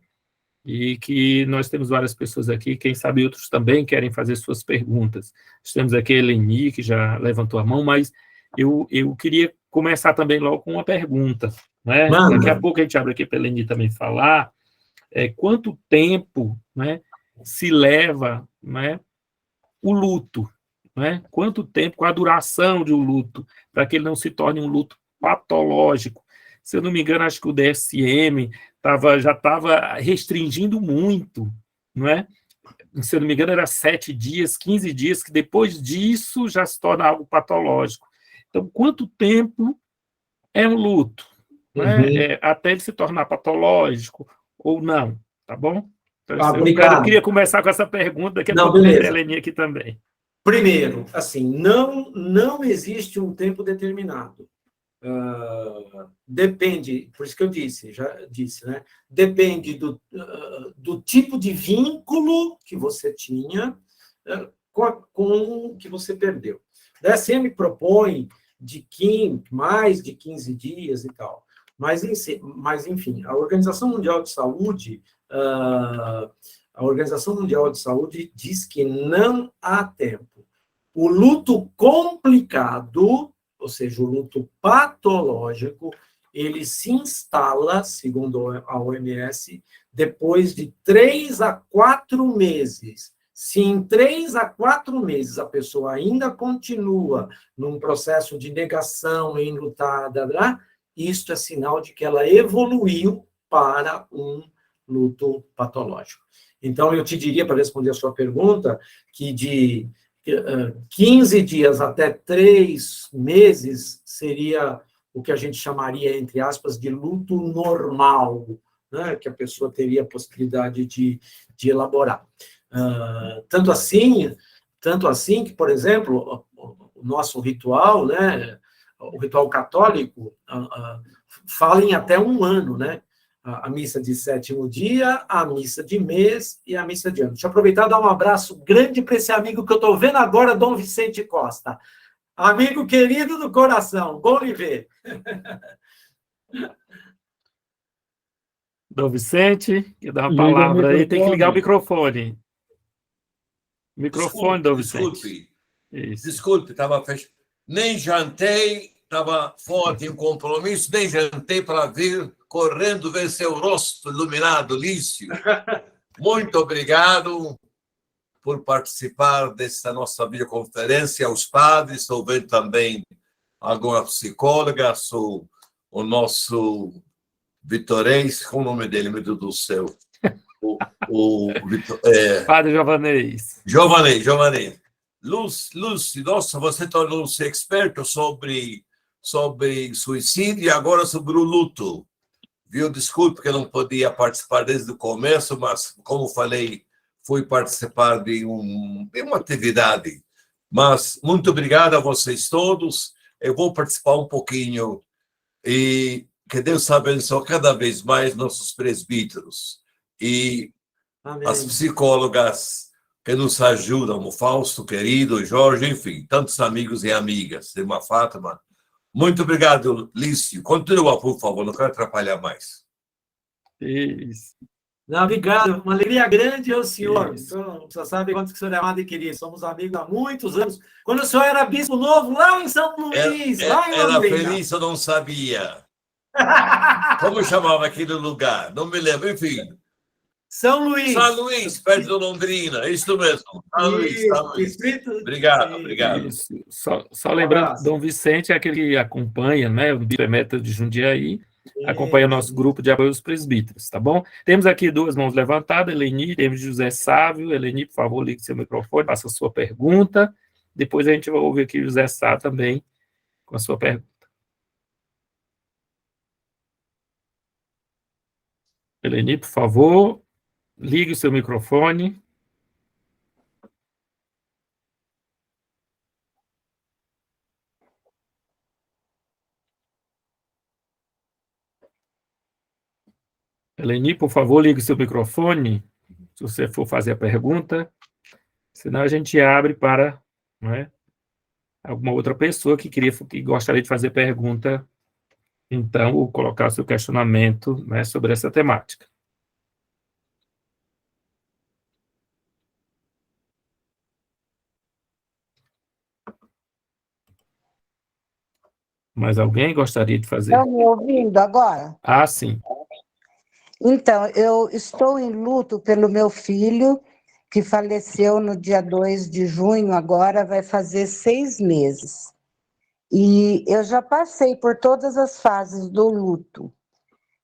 S1: E que nós temos várias pessoas aqui, quem sabe outros também querem fazer suas perguntas. Nós temos aqui a Eleni, que já levantou a mão, mas eu queria começar também logo com uma pergunta, né? Daqui a pouco a gente abre aqui para a Eleni também falar quanto tempo, né, se leva, né, o luto, né? Quanto tempo, qual a duração de um luto, para que ele não se torne um luto patológico. Se eu não me engano, acho que o DSM já estava restringindo muito, não é? Se eu não me engano, era 7 dias, 15 dias, que depois disso já se torna algo patológico. Então, quanto tempo é um luto? Né? Até ele se tornar patológico ou não, tá bom? Então, eu queria começar com essa pergunta, daqui a pouco eu a Eleni aqui também.
S4: Primeiro, assim, não existe um tempo determinado. Depende, por isso que eu já disse, né? Depende do tipo de vínculo que você tinha com o que você perdeu. O DSM propõe mais de 15 dias e tal. Mas, enfim, a Organização Mundial de Saúde diz que não há tempo. O luto complicado, ou seja, o luto patológico, ele se instala, segundo a OMS, depois de 3 a 4 meses. Se em 3 a 4 meses a pessoa ainda continua num processo de negação, enlutada, isto é sinal de que ela evoluiu para um luto patológico. Então, eu te diria, para responder a sua pergunta, que 15 dias até 3 meses seria o que a gente chamaria, entre aspas, de luto normal, né, que a pessoa teria a possibilidade de elaborar. Tanto assim que, por exemplo, o nosso ritual, né, o ritual católico, fala em até 1 ano, né? A missa de 7º dia, a missa de mês e a missa de ano. Deixa eu aproveitar e dar um abraço grande para esse amigo que eu estou vendo agora, Dom Vicente Costa. Amigo querido do coração, bom lhe ver.
S1: Dom Vicente, que dá uma
S2: Liga o
S1: palavra aí, tem que ligar o
S2: microfone.
S1: microfone. Dom Vicente.
S5: Desculpe.
S1: Isso.
S5: Desculpe, estava fechado. Nem jantei, estava forte em compromisso, nem jantei para vir correndo ver seu rosto iluminado, Lício. Muito obrigado por participar dessa nossa videoconferência, aos padres, estou vendo também alguma psicóloga, sou o nosso Vitorês, qual o nome dele, meu Deus do céu?
S1: Padre Giovanês.
S5: Giovanei. Lúcio, nossa, você tornou-se experto sobre suicídio e agora sobre o luto. Viu? Desculpe que eu não podia participar desde o começo, mas, como falei, fui participar de uma atividade. Mas muito obrigado a vocês todos. Eu vou participar um pouquinho e que Deus abençoe cada vez mais nossos presbíteros e
S4: Amém.
S5: as psicólogas que nos ajudam, o Fausto, querido, o Jorge, enfim, tantos amigos e amigas. Irmã Fátima. Muito obrigado, Lício. Continua, por favor, não quero atrapalhar mais.
S1: Isso.
S4: Não, obrigado. Uma alegria grande é o senhor.
S1: Isso.
S4: Então, você sabe quanto que o senhor é amado e querido. Somos amigos há muitos anos. Quando o senhor era bispo novo, lá em São Luís, lá em
S5: Era
S4: Londrina.
S5: feliz, eu não sabia. Como chamava aquele lugar? Não me lembro, enfim.
S4: São Luís.
S5: São Luís, perto de Londrina, isso mesmo. São Luís. Obrigado.
S1: Isso. Só lembrando, Dom Vicente é aquele que acompanha, né, o bispo emérito de Jundiaí, acompanha o nosso grupo de apoio aos presbíteros, tá bom? Temos aqui 2 mãos levantadas, Eleni, temos José Sávio. Eleni, por favor, ligue seu microfone, faça a sua pergunta. Depois a gente vai ouvir aqui o José Sá também com a sua pergunta. Eleni, por favor, ligue o seu microfone. Eleni, por favor, ligue o seu microfone, se você for fazer a pergunta, senão a gente abre para, não é, alguma outra pessoa que gostaria de fazer pergunta, então, ou colocar seu questionamento, né, sobre essa temática. Mais alguém gostaria de fazer?
S6: Estão me ouvindo agora?
S1: Ah, sim.
S6: Então, eu estou em luto pelo meu filho, que faleceu no dia 2 de junho, agora vai fazer 6 meses. E eu já passei por todas as fases do luto.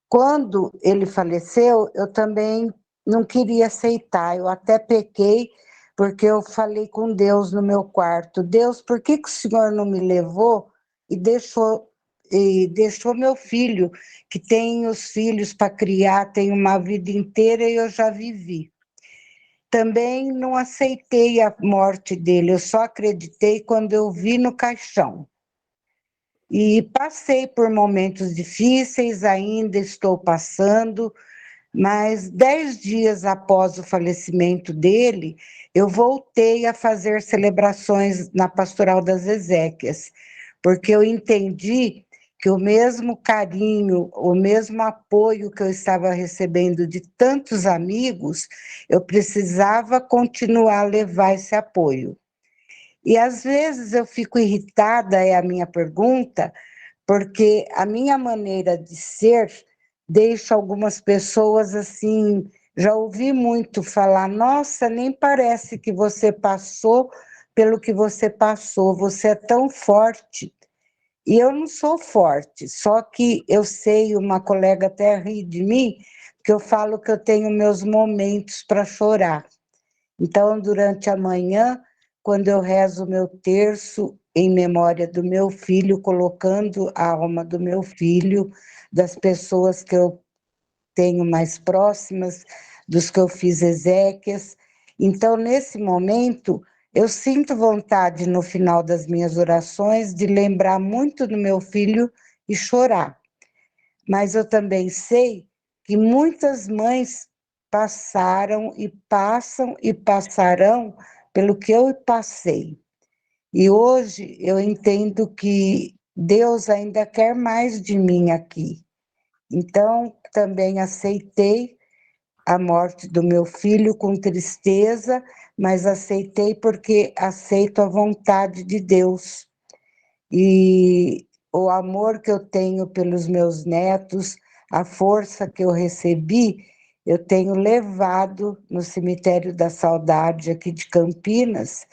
S6: Quando ele faleceu, eu também não queria aceitar, eu até pequei, porque eu falei com Deus no meu quarto: Deus, por que o Senhor não me levou e deixou meu filho, que tem os filhos para criar, tem uma vida inteira e eu já vivi. Também não aceitei a morte dele, eu só acreditei quando eu vi no caixão. E passei por momentos difíceis, ainda estou passando, mas 10 dias após o falecimento dele, eu voltei a fazer celebrações na Pastoral das Ezequias, porque eu entendi que o mesmo carinho, o mesmo apoio que eu estava recebendo de tantos amigos, eu precisava continuar a levar esse apoio. E às vezes eu fico irritada, é a minha pergunta, porque a minha maneira de ser deixa algumas pessoas assim, já ouvi muito falar: nossa, nem parece que você passou pelo que você passou, você é tão forte. E eu não sou forte, só que eu sei, uma colega até ri de mim, porque eu falo que eu tenho meus momentos para chorar. Então, durante a manhã, quando eu rezo o meu terço em memória do meu filho, colocando a alma do meu filho, das pessoas que eu tenho mais próximas, dos que eu fiz exéquias. Então, nesse momento, eu sinto vontade, no final das minhas orações, de lembrar muito do meu filho e chorar. Mas eu também sei que muitas mães passaram e passam e passarão pelo que eu passei. E hoje eu entendo que Deus ainda quer mais de mim aqui. Então, também aceitei a morte do meu filho com tristeza, mas aceitei porque aceito a vontade de Deus. E o amor que eu tenho pelos meus netos, a força que eu recebi, eu tenho levado no Cemitério da Saudade aqui de Campinas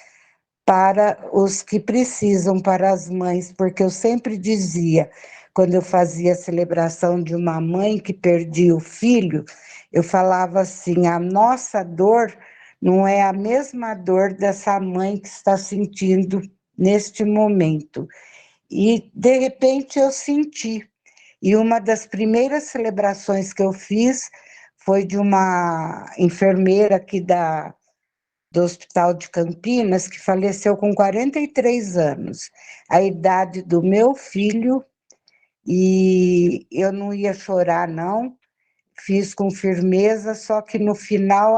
S6: para os que precisam, para as mães, porque eu sempre dizia, quando eu fazia a celebração de uma mãe que perdia o filho, eu falava assim, a nossa dor não é a mesma dor dessa mãe que está sentindo neste momento. E, de repente, eu senti. E uma das primeiras celebrações que eu fiz foi de uma enfermeira aqui do Hospital de Campinas, que faleceu com 43 anos, a idade do meu filho, e eu não ia chorar, não, fiz com firmeza, só que no final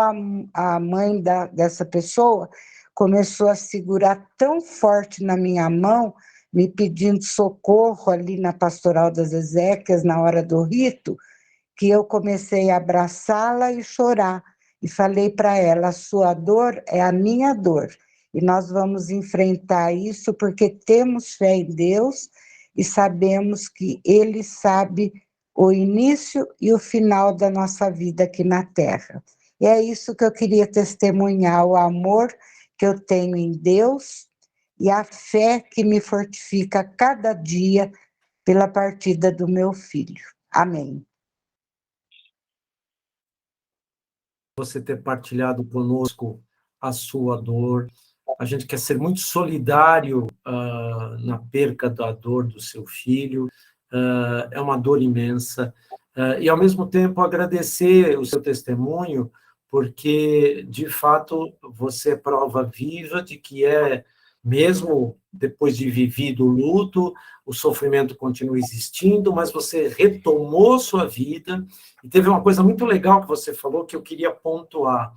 S6: a mãe dessa pessoa começou a segurar tão forte na minha mão, me pedindo socorro ali na Pastoral das Exéquias, na hora do rito, que eu comecei a abraçá-la e chorar. E falei para ela, a sua dor é a minha dor. E nós vamos enfrentar isso porque temos fé em Deus e sabemos que Ele sabe o início e o final da nossa vida aqui na Terra. E é isso que eu queria testemunhar, o amor que eu tenho em Deus e a fé que me fortifica cada dia pela partida do meu filho. Amém.
S4: Você ter partilhado conosco a sua dor. A gente quer ser muito solidário na perca da dor do seu filho. É uma dor imensa. E, ao mesmo tempo, agradecer o seu testemunho, porque, de fato, você é prova viva de que mesmo depois de vivido o luto, o sofrimento continua existindo, mas você retomou sua vida. E teve uma coisa muito legal que você falou que eu queria pontuar,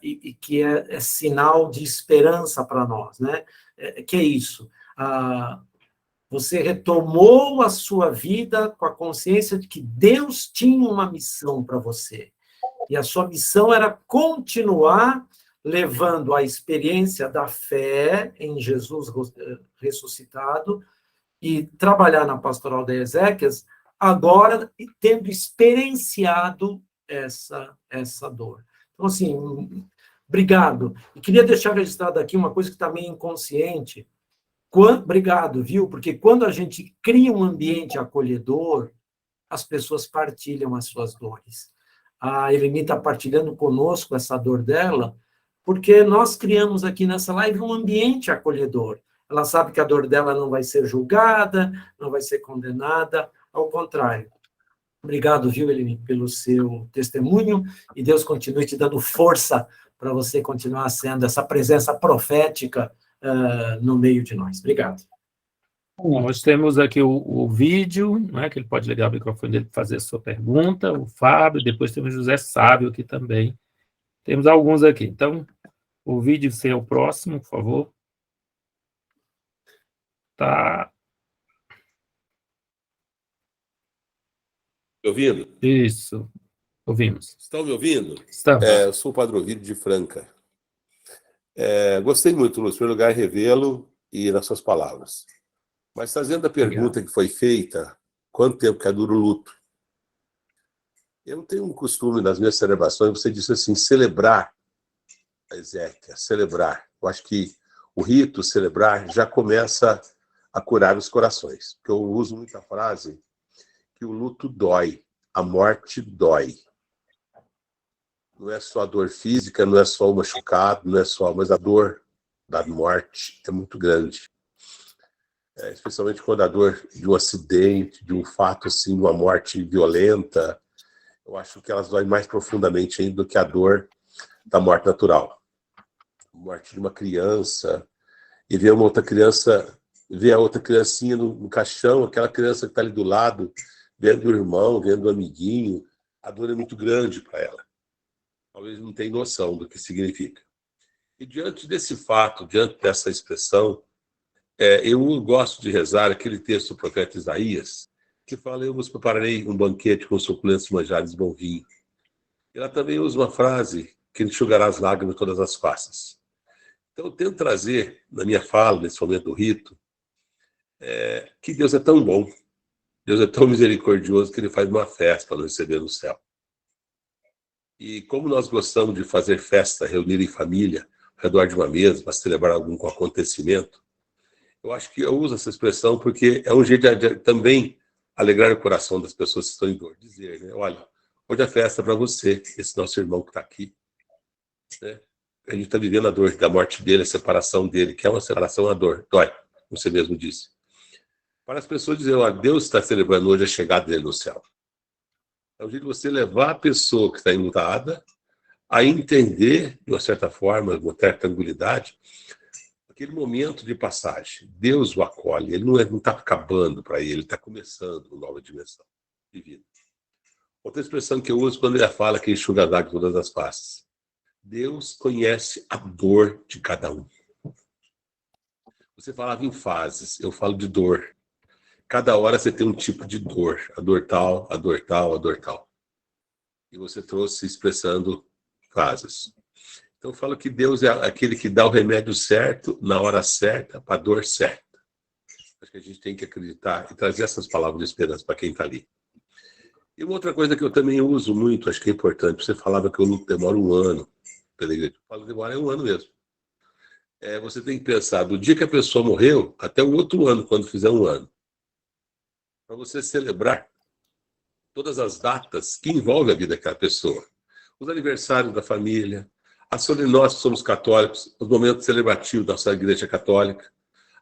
S4: e que é sinal de esperança para nós, né? Que é isso. Você retomou a sua vida com a consciência de que Deus tinha uma missão para você. E a sua missão era continuar levando a experiência da fé em Jesus ressuscitado e trabalhar na Pastoral das Exéquias, agora tendo experienciado essa dor. Então, assim, obrigado. E queria deixar registrado aqui uma coisa que está meio inconsciente. Obrigado, viu? Porque quando a gente cria um ambiente acolhedor, as pessoas partilham as suas dores. A Eleni está partilhando conosco essa dor dela, porque nós criamos aqui nessa live um ambiente acolhedor. Ela sabe que a dor dela não vai ser julgada, não vai ser condenada, ao contrário. Obrigado, viu, Eleni, pelo seu testemunho, e Deus continue te dando força para você continuar sendo essa presença profética no meio de nós. Obrigado.
S1: Bom, nós temos aqui o vídeo, né, que ele pode ligar o microfone dele para fazer a sua pergunta, o Fábio, depois temos o José Sábio aqui também. Temos alguns aqui. Então, o vídeo ser o próximo, por favor. Tá.
S7: Me ouvindo?
S1: Isso. Ouvimos.
S7: Estão me ouvindo?
S1: Estamos.
S7: Eu sou o Padre Ovídio de Franca. Gostei muito, Lúcio, pelo lugar revê-lo e nas suas palavras. Mas trazendo a pergunta que foi feita, quanto tempo que dura o luto? Eu tenho um costume nas minhas celebrações, você disse assim, celebrar a exéquia, celebrar. Eu acho que o rito, celebrar, já começa a curar os corações. Porque eu uso muita frase que o luto dói, a morte dói. Não é só a dor física, não é só o machucado, não é só, mas a dor da morte é muito grande. Especialmente quando a dor de um acidente, de um fato assim, de uma morte violenta, eu acho que elas doem mais profundamente ainda do que a dor da morte natural. A morte de uma criança, e ver uma outra criança, ver a outra criancinha no caixão, aquela criança que está ali do lado, vendo o irmão, vendo o amiguinho, a dor é muito grande para ela. Talvez não tenha noção do que significa. E diante desse fato, diante dessa expressão, eu gosto de rezar aquele texto do profeta Isaías, que fala: eu vos prepararei um banquete com suculentos manjares e bom vinho. Ela também usa uma frase que enxugará as lágrimas de todas as faces. Então, eu tento trazer, na minha fala, nesse momento do rito, que Deus é tão bom, Deus é tão misericordioso, que Ele faz uma festa para nos receber no céu. E como nós gostamos de fazer festa, reunir em família, ao redor de uma mesa, para celebrar algum acontecimento, eu acho que eu uso essa expressão porque é um jeito de também alegrar o coração das pessoas que estão em dor. Dizer, né? Olha, hoje é festa para você, esse nosso irmão que está aqui. Né? A gente está vivendo a dor da morte dele, a separação dele, que é uma separação, a dor. Dói, como você mesmo disse. Para as pessoas dizerem: olha, Deus está celebrando hoje a chegada dele no céu. É um jeito de você levar a pessoa que está enlutada a entender, de uma certa forma, de uma certa tranquilidade, aquele momento de passagem. Deus o acolhe, ele não está acabando para ele está começando uma nova dimensão de vida. Outra expressão que eu uso quando ele fala que enxuga as lágrimas de todas as faces. Deus conhece a dor de cada um. Você falava em fases, eu falo de dor. Cada hora você tem um tipo de dor. A dor tal, a dor tal, a dor tal. E você trouxe expressando fases. Então eu falo que Deus é aquele que dá o remédio certo, na hora certa, para a dor certa. Acho que a gente tem que acreditar e trazer essas palavras de esperança para quem está ali. E uma outra coisa que eu também uso muito, acho que é importante, você falava que o luto demora 1 ano pela igreja. Eu falo que demora 1 ano mesmo. Você tem que pensar, do dia que a pessoa morreu, até o outro ano, quando fizer 1 ano. Para você celebrar todas as datas que envolvem a vida daquela pessoa. Os aniversários da família, nós que somos católicos, os momentos celebrativos da nossa igreja católica,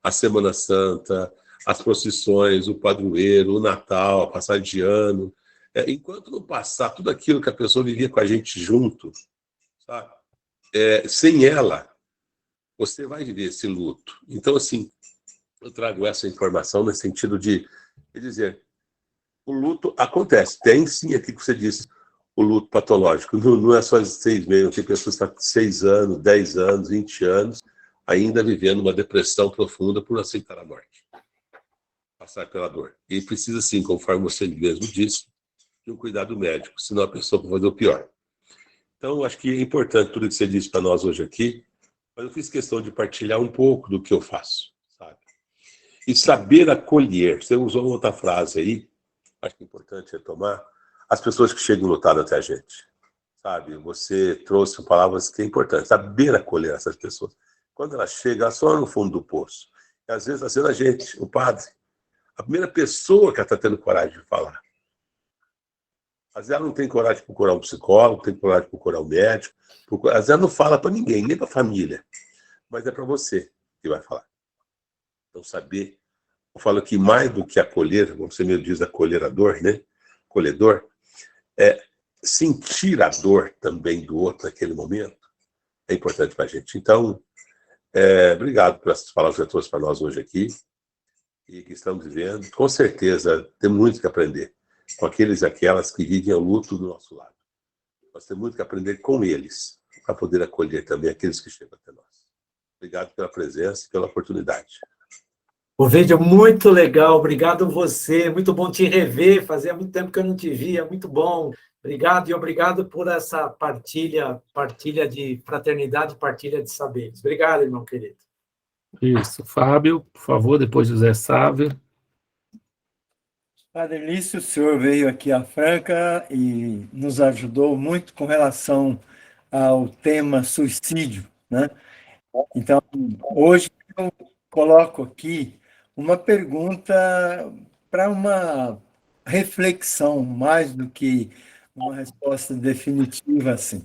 S7: a Semana Santa, as procissões, o padroeiro, o Natal, a passagem de ano. Enquanto não passar tudo aquilo que a pessoa vivia com a gente junto, sabe? Sem ela, você vai viver esse luto. Então, assim, eu trago essa informação no sentido de dizer, o luto acontece. Tem sim aquilo que você disse, o luto patológico. Não é só 6 meses, tem pessoas que estão 6 anos, 10 anos, 20 anos, ainda vivendo uma depressão profunda por aceitar a morte. Passar pela dor. E precisa, sim, conforme você mesmo disse, de um cuidado médico, senão a pessoa vai fazer o pior. Então, acho que é importante tudo que você disse para nós hoje aqui, mas eu fiz questão de partilhar um pouco do que eu faço, sabe? E saber acolher. Você usou uma outra frase aí, acho que é importante retomar, as pessoas que chegam lutadas até a gente, sabe? Você trouxe palavras que é importante, saber acolher essas pessoas. Quando elas chegam, elas estão no fundo do poço. E às vezes, a gente, o padre, a primeira pessoa que está tendo coragem de falar. Às vezes ela não tem coragem de procurar um psicólogo, não tem coragem de procurar um médico, às vezes ela não fala para ninguém, nem para a família, mas é para você que vai falar. Então, saber, eu falo que mais do que acolher, como você mesmo diz, acolher a dor, né? Acolhedor, sentir a dor também do outro naquele momento é importante para a gente. Então, obrigado por essas palavras que você trouxe para nós hoje aqui e que estamos vivendo. Com certeza, tem muito que aprender com aqueles e aquelas que vivem o luto do nosso lado. Nós temos muito que aprender com eles para poder acolher também aqueles que chegam até nós. Obrigado pela presença e pela oportunidade.
S4: O vídeo muito legal, obrigado você, muito bom te rever, fazia muito tempo que eu não te via, muito bom. Obrigado e obrigado por essa partilha de fraternidade, partilha de saberes. Obrigado, irmão querido.
S1: Isso. Fábio, por favor, depois José Sávio.
S8: Padre Lício, o senhor veio aqui a Franca e nos ajudou muito com relação ao tema suicídio, né? Então, hoje eu coloco aqui uma pergunta para uma reflexão, mais do que uma resposta definitiva, assim.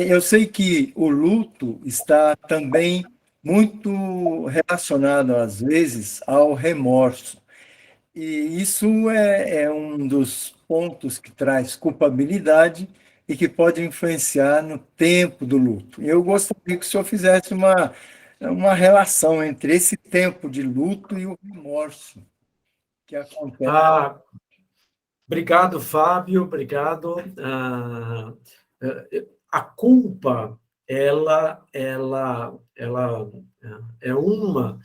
S8: Eu sei que o luto está também muito relacionado, às vezes, ao remorso. E isso é um dos pontos que traz culpabilidade e que pode influenciar no tempo do luto. Eu gostaria que o senhor fizesse uma relação entre esse tempo de luto e o remorso que acontece.
S4: Obrigado, Fábio, obrigado. A culpa, ela é uma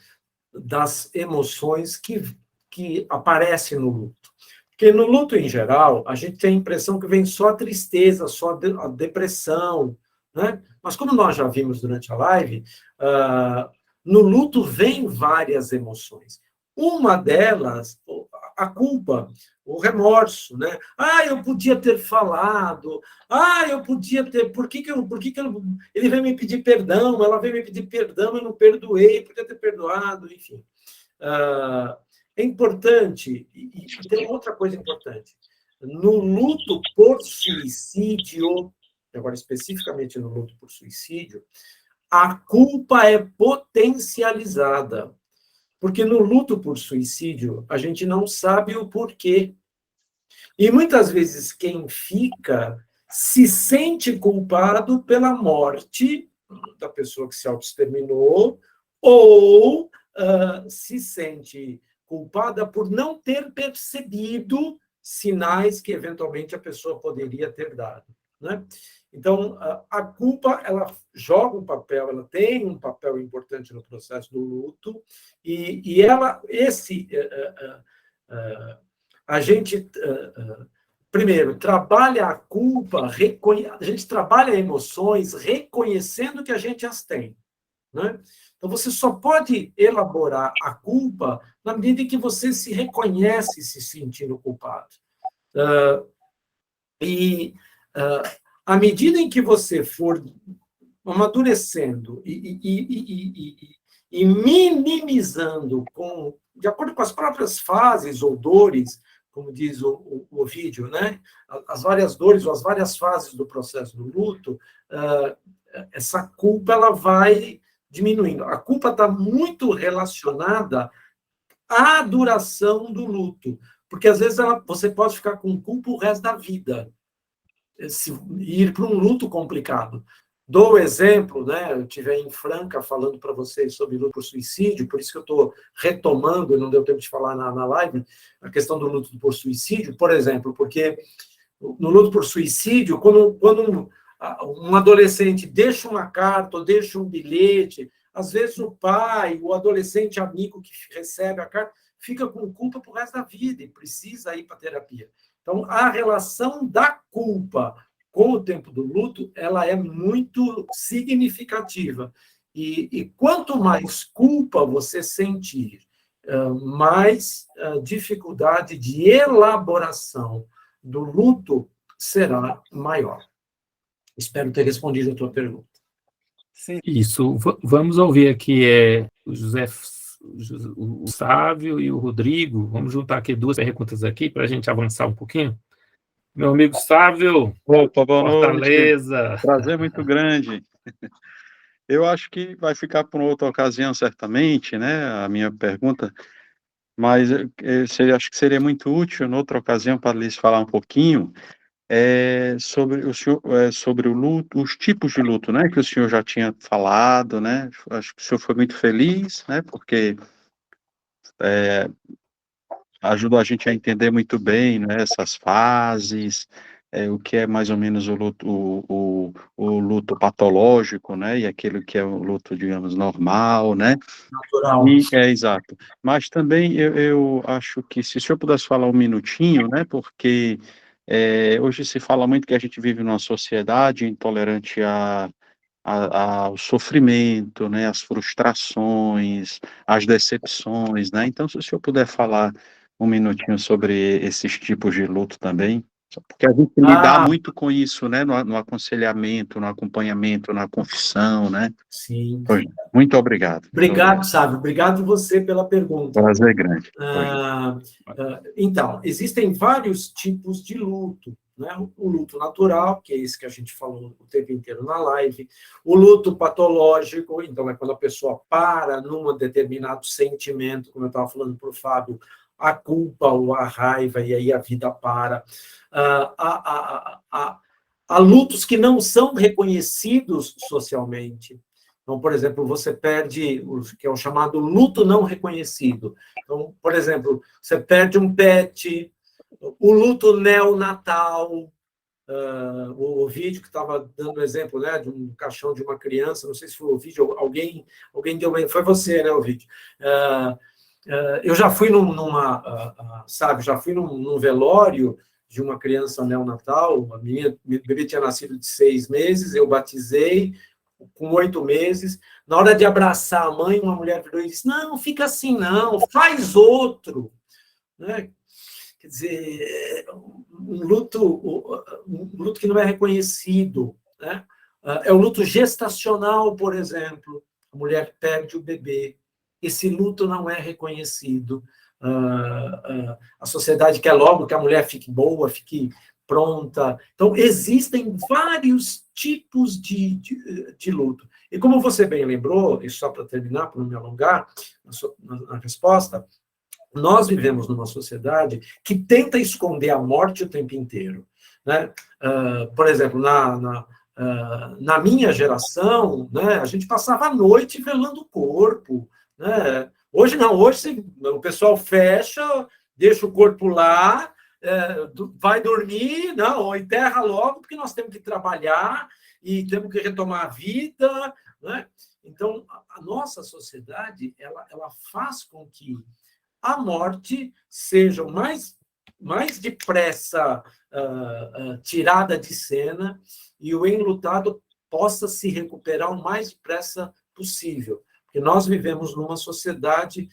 S4: das emoções que aparece no luto. Porque no luto, em geral, a gente tem a impressão que vem só a tristeza, só a depressão, né? Mas como nós já vimos durante a live, no luto vem várias emoções. Uma delas, a culpa, o remorso, né? Eu podia ter falado, eu podia ter... Por que ele veio me pedir perdão, ela veio me pedir perdão, eu não perdoei, podia ter perdoado, enfim. É importante, e tem outra coisa importante, no luto por suicídio, agora especificamente no luto por suicídio, a culpa é potencializada, porque no luto por suicídio a gente não sabe o porquê. E muitas vezes quem fica se sente culpado pela morte da pessoa que se autoexterminou, ou se sente culpada por não ter percebido sinais que, eventualmente, a pessoa poderia ter dado, né? Então, a culpa, ela joga um papel, ela tem um papel importante no processo do luto, e a gente, primeiro, trabalha a culpa, a gente trabalha emoções reconhecendo que a gente as tem, né? Então, você só pode elaborar a culpa na medida em que você se reconhece se sentindo culpado. À medida em que você for amadurecendo e minimizando, de acordo com as próprias fases ou dores, como diz o vídeo, né? As várias dores ou as várias fases do processo do luto, essa culpa ela vai diminuindo. A culpa está muito relacionada à duração do luto, porque às vezes você pode ficar com culpa o resto da vida, ir para um luto complicado. Dou o exemplo, né? Eu estive em Franca falando para vocês sobre luto por suicídio, por isso que eu estou retomando, não deu tempo de falar na live, a questão do luto por suicídio, por exemplo, porque no luto por suicídio, quando um adolescente deixa uma carta ou deixa um bilhete, às vezes o pai, o adolescente amigo que recebe a carta, fica com culpa pro resto da vida e precisa ir para terapia. Então, a relação da culpa com o tempo do luto, ela é muito significativa. E quanto mais culpa você sentir, mais dificuldade de elaboração do luto será maior. Espero ter respondido a tua pergunta.
S8: Sim.
S1: Isso. Vamos ouvir aqui o José, o Sávio e o Rodrigo. Vamos juntar aqui duas perguntas aqui para a gente avançar um pouquinho. Meu amigo Sávio,
S9: opa, boa
S1: Fortaleza.
S9: Noite. Prazer muito grande. Eu acho que vai ficar por outra ocasião, certamente, né, a minha pergunta, mas acho que seria muito útil, em outra ocasião, para lhes falar um pouquinho sobre o luto, os tipos de luto, né, que o senhor já tinha falado, né, acho que o senhor foi muito feliz, né, porque ajudou a gente a entender muito bem, né, essas fases, o que é mais ou menos o luto patológico, né, e aquele que é o luto, digamos, normal, né.
S4: Natural.
S9: Exato. Mas também eu acho que, se o senhor pudesse falar um minutinho, né, porque hoje se fala muito que a gente vive numa sociedade intolerante ao sofrimento, né, às frustrações, às decepções, né, então se o senhor puder falar um minutinho sobre esses tipos de luto também, porque a gente lida muito com isso, né, no aconselhamento, no acompanhamento, na confissão, né.
S4: Sim.
S9: Muito obrigado.
S4: Obrigado, Sávio. Obrigado você pela pergunta.
S9: Prazer grande.
S4: Então, existem vários tipos de luto. né? O luto natural, que é esse que a gente falou o tempo inteiro na live, o luto patológico, então é quando a pessoa para num determinado sentimento, como eu estava falando para o Fábio, a culpa ou a raiva, e aí a vida para. Há lutos que não são reconhecidos socialmente. Então, por exemplo, você perde o que é o chamado luto não reconhecido. Então, por exemplo, você perde um pet, o luto neonatal, o vídeo que estava dando exemplo, né, de um caixão de uma criança, não sei se foi o vídeo, alguém deu, foi você, né, o vídeo. Eu já fui já fui num velório de uma criança neonatal, a minha bebê tinha nascido de 6 meses, eu batizei com 8 meses, na hora de abraçar a mãe, uma mulher virou e disse, não, fica assim não, faz outro, né? Quer dizer, um luto que não é reconhecido, né? É o luto gestacional, por exemplo, a mulher perde o bebê, esse luto não é reconhecido, a sociedade quer logo que a mulher fique boa, fique pronta. Então, existem vários tipos de luto. E como você bem lembrou, e só para terminar, para não me alongar na resposta, nós vivemos numa sociedade que tenta esconder a morte o tempo inteiro, né? Por exemplo, na minha geração, né, a gente passava a noite velando o corpo, né? Hoje não, hoje o pessoal fecha, deixa o corpo lá, vai dormir, não, ou enterra logo, porque nós temos que trabalhar e temos que retomar a vida, né? Então, a nossa sociedade, ela faz com que a morte seja mais depressa tirada de cena e o enlutado possa se recuperar o mais depressa possível. Porque nós vivemos numa sociedade...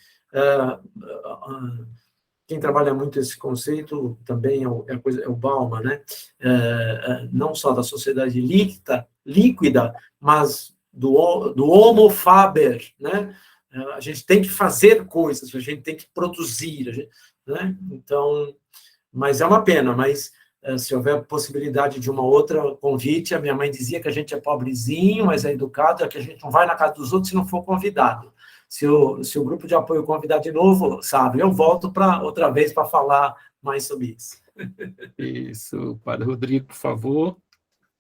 S4: quem trabalha muito esse conceito também é o Bauman, né? Não só da sociedade líquida, mas do homo faber, né? A gente tem que fazer coisas, a gente tem que produzir, né? Então, mas é uma pena, mas se houver possibilidade de uma outra convite, a minha mãe dizia que a gente é pobrezinho, mas é educado, é que a gente não vai na casa dos outros se não for convidado. Se o grupo de apoio convidar de novo, sabe, eu volto outra vez para falar mais sobre isso.
S1: Isso, Padre Rodrigo, por favor.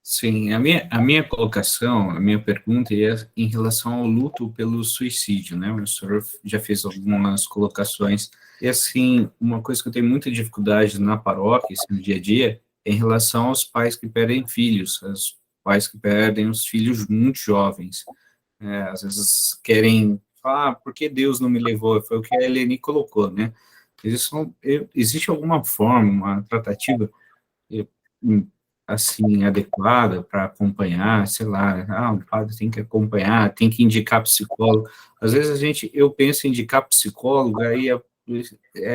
S10: Sim, a minha colocação, a minha pergunta é em relação ao luto pelo suicídio, né? O senhor já fez algumas colocações. E, assim, uma coisa que eu tenho muita dificuldade na paróquia, assim, no dia a dia, é em relação aos pais que perdem filhos, os pais que perdem os filhos muito jovens. Às vezes querem falar, por que Deus não me levou? Foi o que a Eleni colocou, né? Existe alguma forma, uma tratativa assim, adequada para acompanhar, sei lá, o padre tem que acompanhar, tem que indicar psicólogo. Às vezes eu penso em indicar psicólogo, aí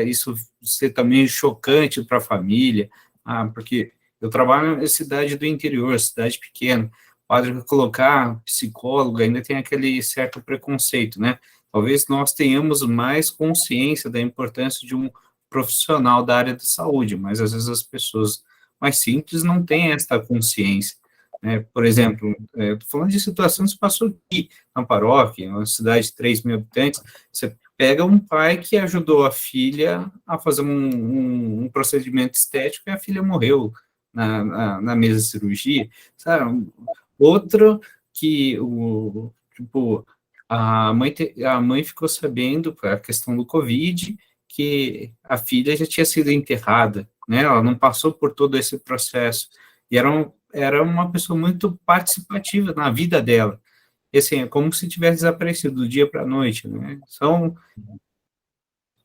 S10: isso ser também chocante para a família, porque eu trabalho em cidade do interior, cidade pequena, o padre vai colocar psicólogo, ainda tem aquele certo preconceito, né? Talvez nós tenhamos mais consciência da importância de um profissional da área da saúde, mas às vezes as pessoas mais simples não têm esta consciência, né? Por exemplo, estou falando de situações que passou aqui na paróquia, uma cidade de 3 mil habitantes, você pega um pai que ajudou a filha a fazer um procedimento estético e a filha morreu na mesa de cirurgia, sabe? Outro que a mãe ficou sabendo, a questão do Covid, que a filha já tinha sido enterrada, né? Ela não passou por todo esse processo, e era uma pessoa muito participativa na vida dela, e assim, é como se tivesse desaparecido do dia para a noite, né? São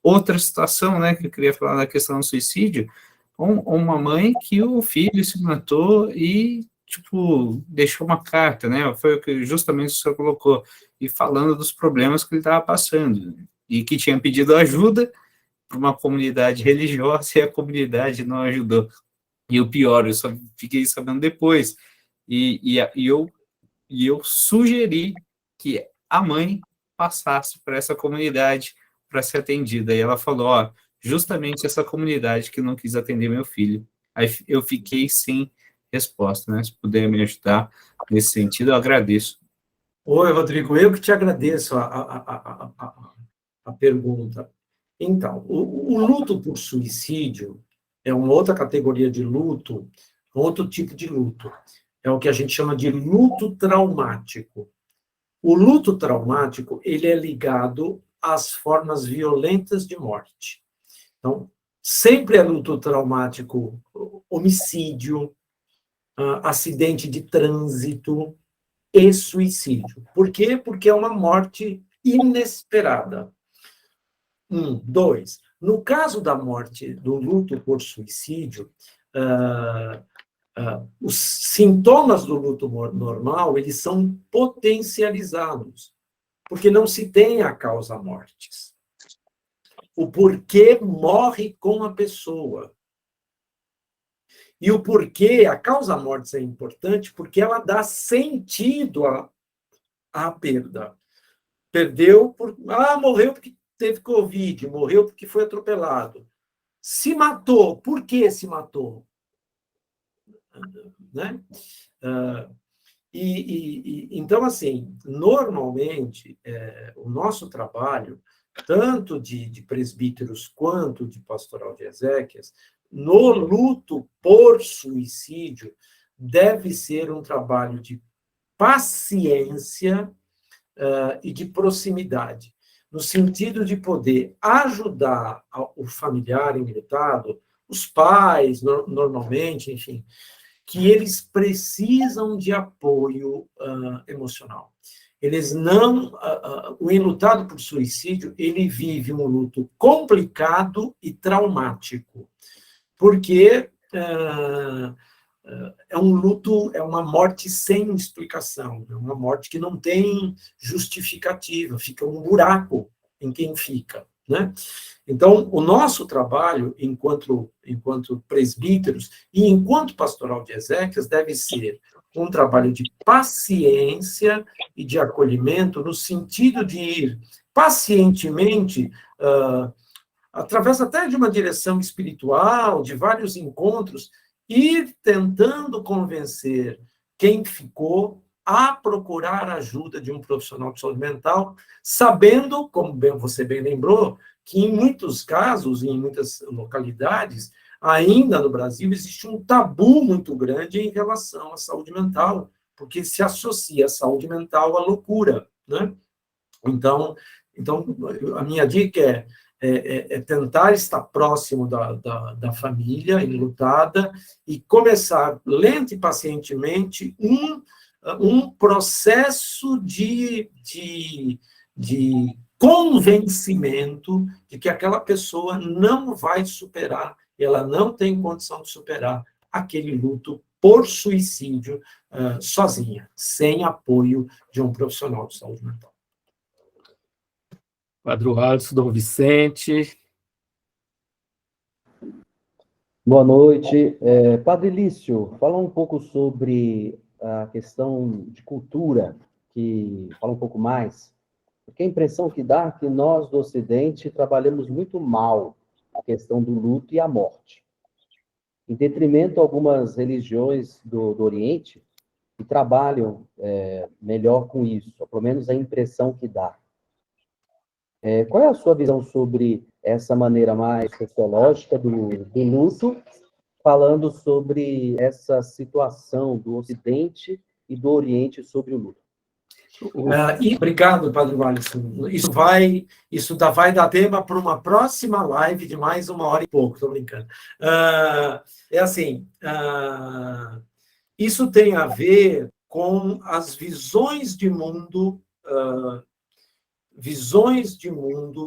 S10: outra situação, né, que eu queria falar da questão do suicídio, uma mãe que o filho se matou e, tipo, deixou uma carta, né? Foi o que justamente o senhor colocou, e falando dos problemas que ele estava passando, e que tinha pedido ajuda para uma comunidade religiosa e a comunidade não ajudou. E o pior, eu só fiquei sabendo depois. E eu sugeri que a mãe passasse para essa comunidade para ser atendida. E ela falou, justamente essa comunidade que não quis atender meu filho. Aí eu fiquei sem resposta, né? Se puder me ajudar nesse sentido, eu agradeço.
S4: Oi, Rodrigo, eu que te agradeço a pergunta. Então, o luto por suicídio é uma outra categoria de luto, outro tipo de luto. É o que a gente chama de luto traumático. O luto traumático, ele é ligado às formas violentas de morte. Então, sempre é luto traumático, homicídio, acidente de trânsito e suicídio. Por quê? Porque é uma morte inesperada. 2. No caso da morte, do luto por suicídio, os sintomas do luto normal, eles são potencializados, porque não se tem a causa mortis. O porquê morre com a pessoa. E o porquê, a causa mortis é importante porque ela dá sentido à perda. Perdeu, morreu porque teve Covid, morreu porque foi atropelado. Se matou, por que se matou? Né? Então, assim, normalmente, o nosso trabalho, tanto de presbíteros quanto de pastoral de Ezequias, no luto por suicídio, deve ser um trabalho de paciência e de proximidade, no sentido de poder ajudar o familiar enlutado, os pais, normalmente, enfim, que eles precisam de apoio emocional. Eles não... o enlutado por suicídio, ele vive um luto complicado e traumático, porque é um luto, é uma morte sem explicação, é uma morte que não tem justificativa, fica um buraco em quem fica, né? Então, o nosso trabalho, enquanto presbíteros e enquanto pastoral de Ezequias, deve ser um trabalho de paciência e de acolhimento, no sentido de ir pacientemente, através até de uma direção espiritual, de vários encontros, ir tentando convencer quem ficou a procurar a ajuda de um profissional de saúde mental, sabendo, como você bem lembrou, que em muitos casos, em muitas localidades, ainda no Brasil, existe um tabu muito grande em relação à saúde mental, porque se associa a saúde mental à loucura, né? Então a minha dica é tentar estar próximo da família enlutada e começar, lento e pacientemente, um processo de convencimento de que aquela pessoa não vai superar, ela não tem condição de superar aquele luto por suicídio sozinha, sem apoio de um profissional de saúde mental.
S1: Padre Alisson, Dom Vicente.
S11: Boa noite. Padre Lício, fala um pouco sobre a questão de cultura, fala um pouco mais, porque a impressão que dá é que nós do Ocidente trabalhamos muito mal a questão do luto e a morte, em detrimento a algumas religiões do Oriente que trabalham melhor com isso, pelo menos a impressão que dá. Qual é a sua visão sobre essa maneira mais sociológica do luto, falando sobre essa situação do Ocidente e do Oriente sobre o luto?
S4: Obrigado, Padre Alisson. Isso vai dar tema para uma próxima live de mais 1h e pouco, estou brincando. Isso tem a ver com as visões de mundo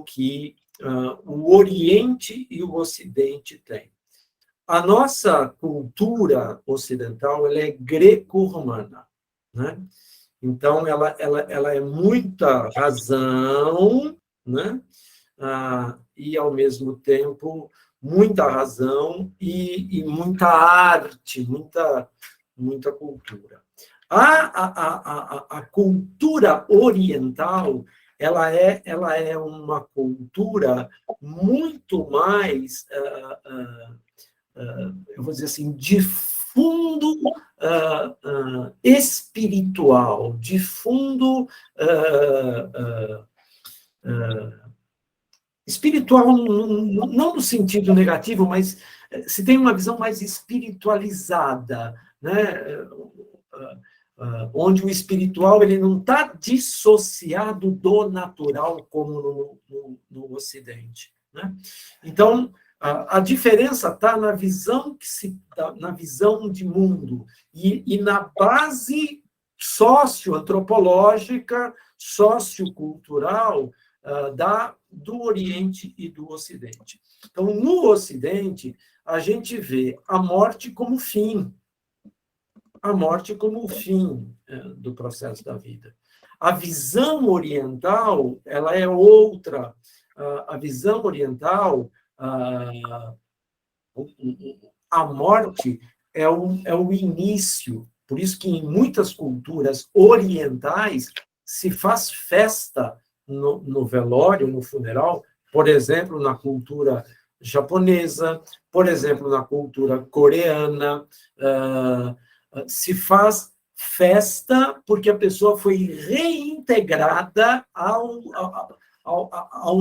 S4: que o Oriente e o Ocidente têm. A nossa cultura ocidental ela é greco-romana, né? Então, ela é muita razão, né? E, ao mesmo tempo, muita razão e muita arte, muita cultura. A cultura oriental, ela é uma cultura muito mais eu vou dizer assim, de fundo espiritual, de fundo espiritual, não no sentido negativo, mas se tem uma visão mais espiritualizada, né? Onde o espiritual ele não está dissociado do natural como no Ocidente, né? Então, a diferença está na visão na visão de mundo e na base socioantropológica, sociocultural do Oriente e do Ocidente. Então, no Ocidente, a gente vê a morte como fim, a morte como o fim do processo da vida. A visão oriental, ela é outra. A visão oriental, a morte é o início. Por isso que em muitas culturas orientais se faz festa no velório, no funeral, por exemplo, na cultura japonesa, por exemplo, na cultura coreana, se faz festa porque a pessoa foi reintegrada ao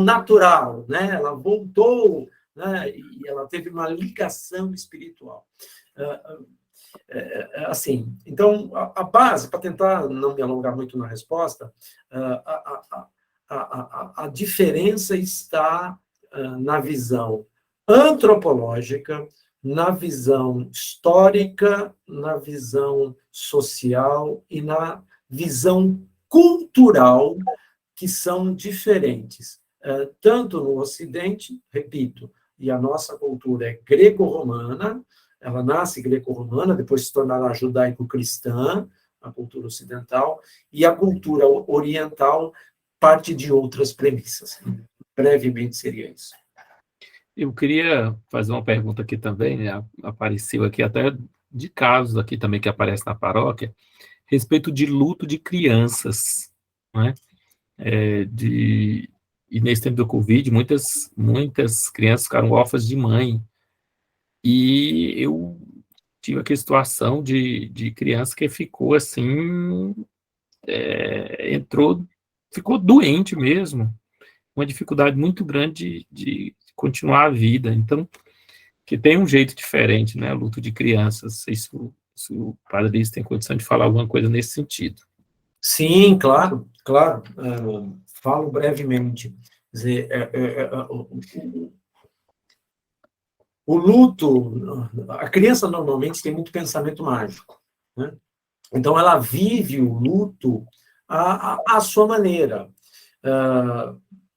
S4: natural, né? Ela voltou, né? E ela teve uma ligação espiritual. Assim, então, a base, para tentar não me alongar muito na resposta, a diferença está na visão antropológica, na visão histórica, na visão social e na visão cultural, que são diferentes. Tanto no Ocidente, repito, e a nossa cultura é greco-romana, ela nasce greco-romana, depois se tornará judaico-cristã, a cultura ocidental, e a cultura oriental parte de outras premissas. Brevemente seria isso.
S1: Eu queria fazer uma pergunta aqui também, né? Apareceu aqui até de casos aqui também que aparece na paróquia, a respeito de luto de crianças, né? E nesse tempo do Covid, muitas crianças ficaram órfãs de mãe, e eu tive aqui a situação de criança que ficou assim, ficou doente mesmo, uma dificuldade muito grande de continuar a vida. Então, que tem um jeito diferente, né, luto de crianças. Não sei se o padre Liz tem condição de falar alguma coisa nesse sentido.
S4: Sim, claro. Falo brevemente. Quer dizer, o luto, a criança normalmente tem muito pensamento mágico, né? Então, ela vive o luto à sua maneira.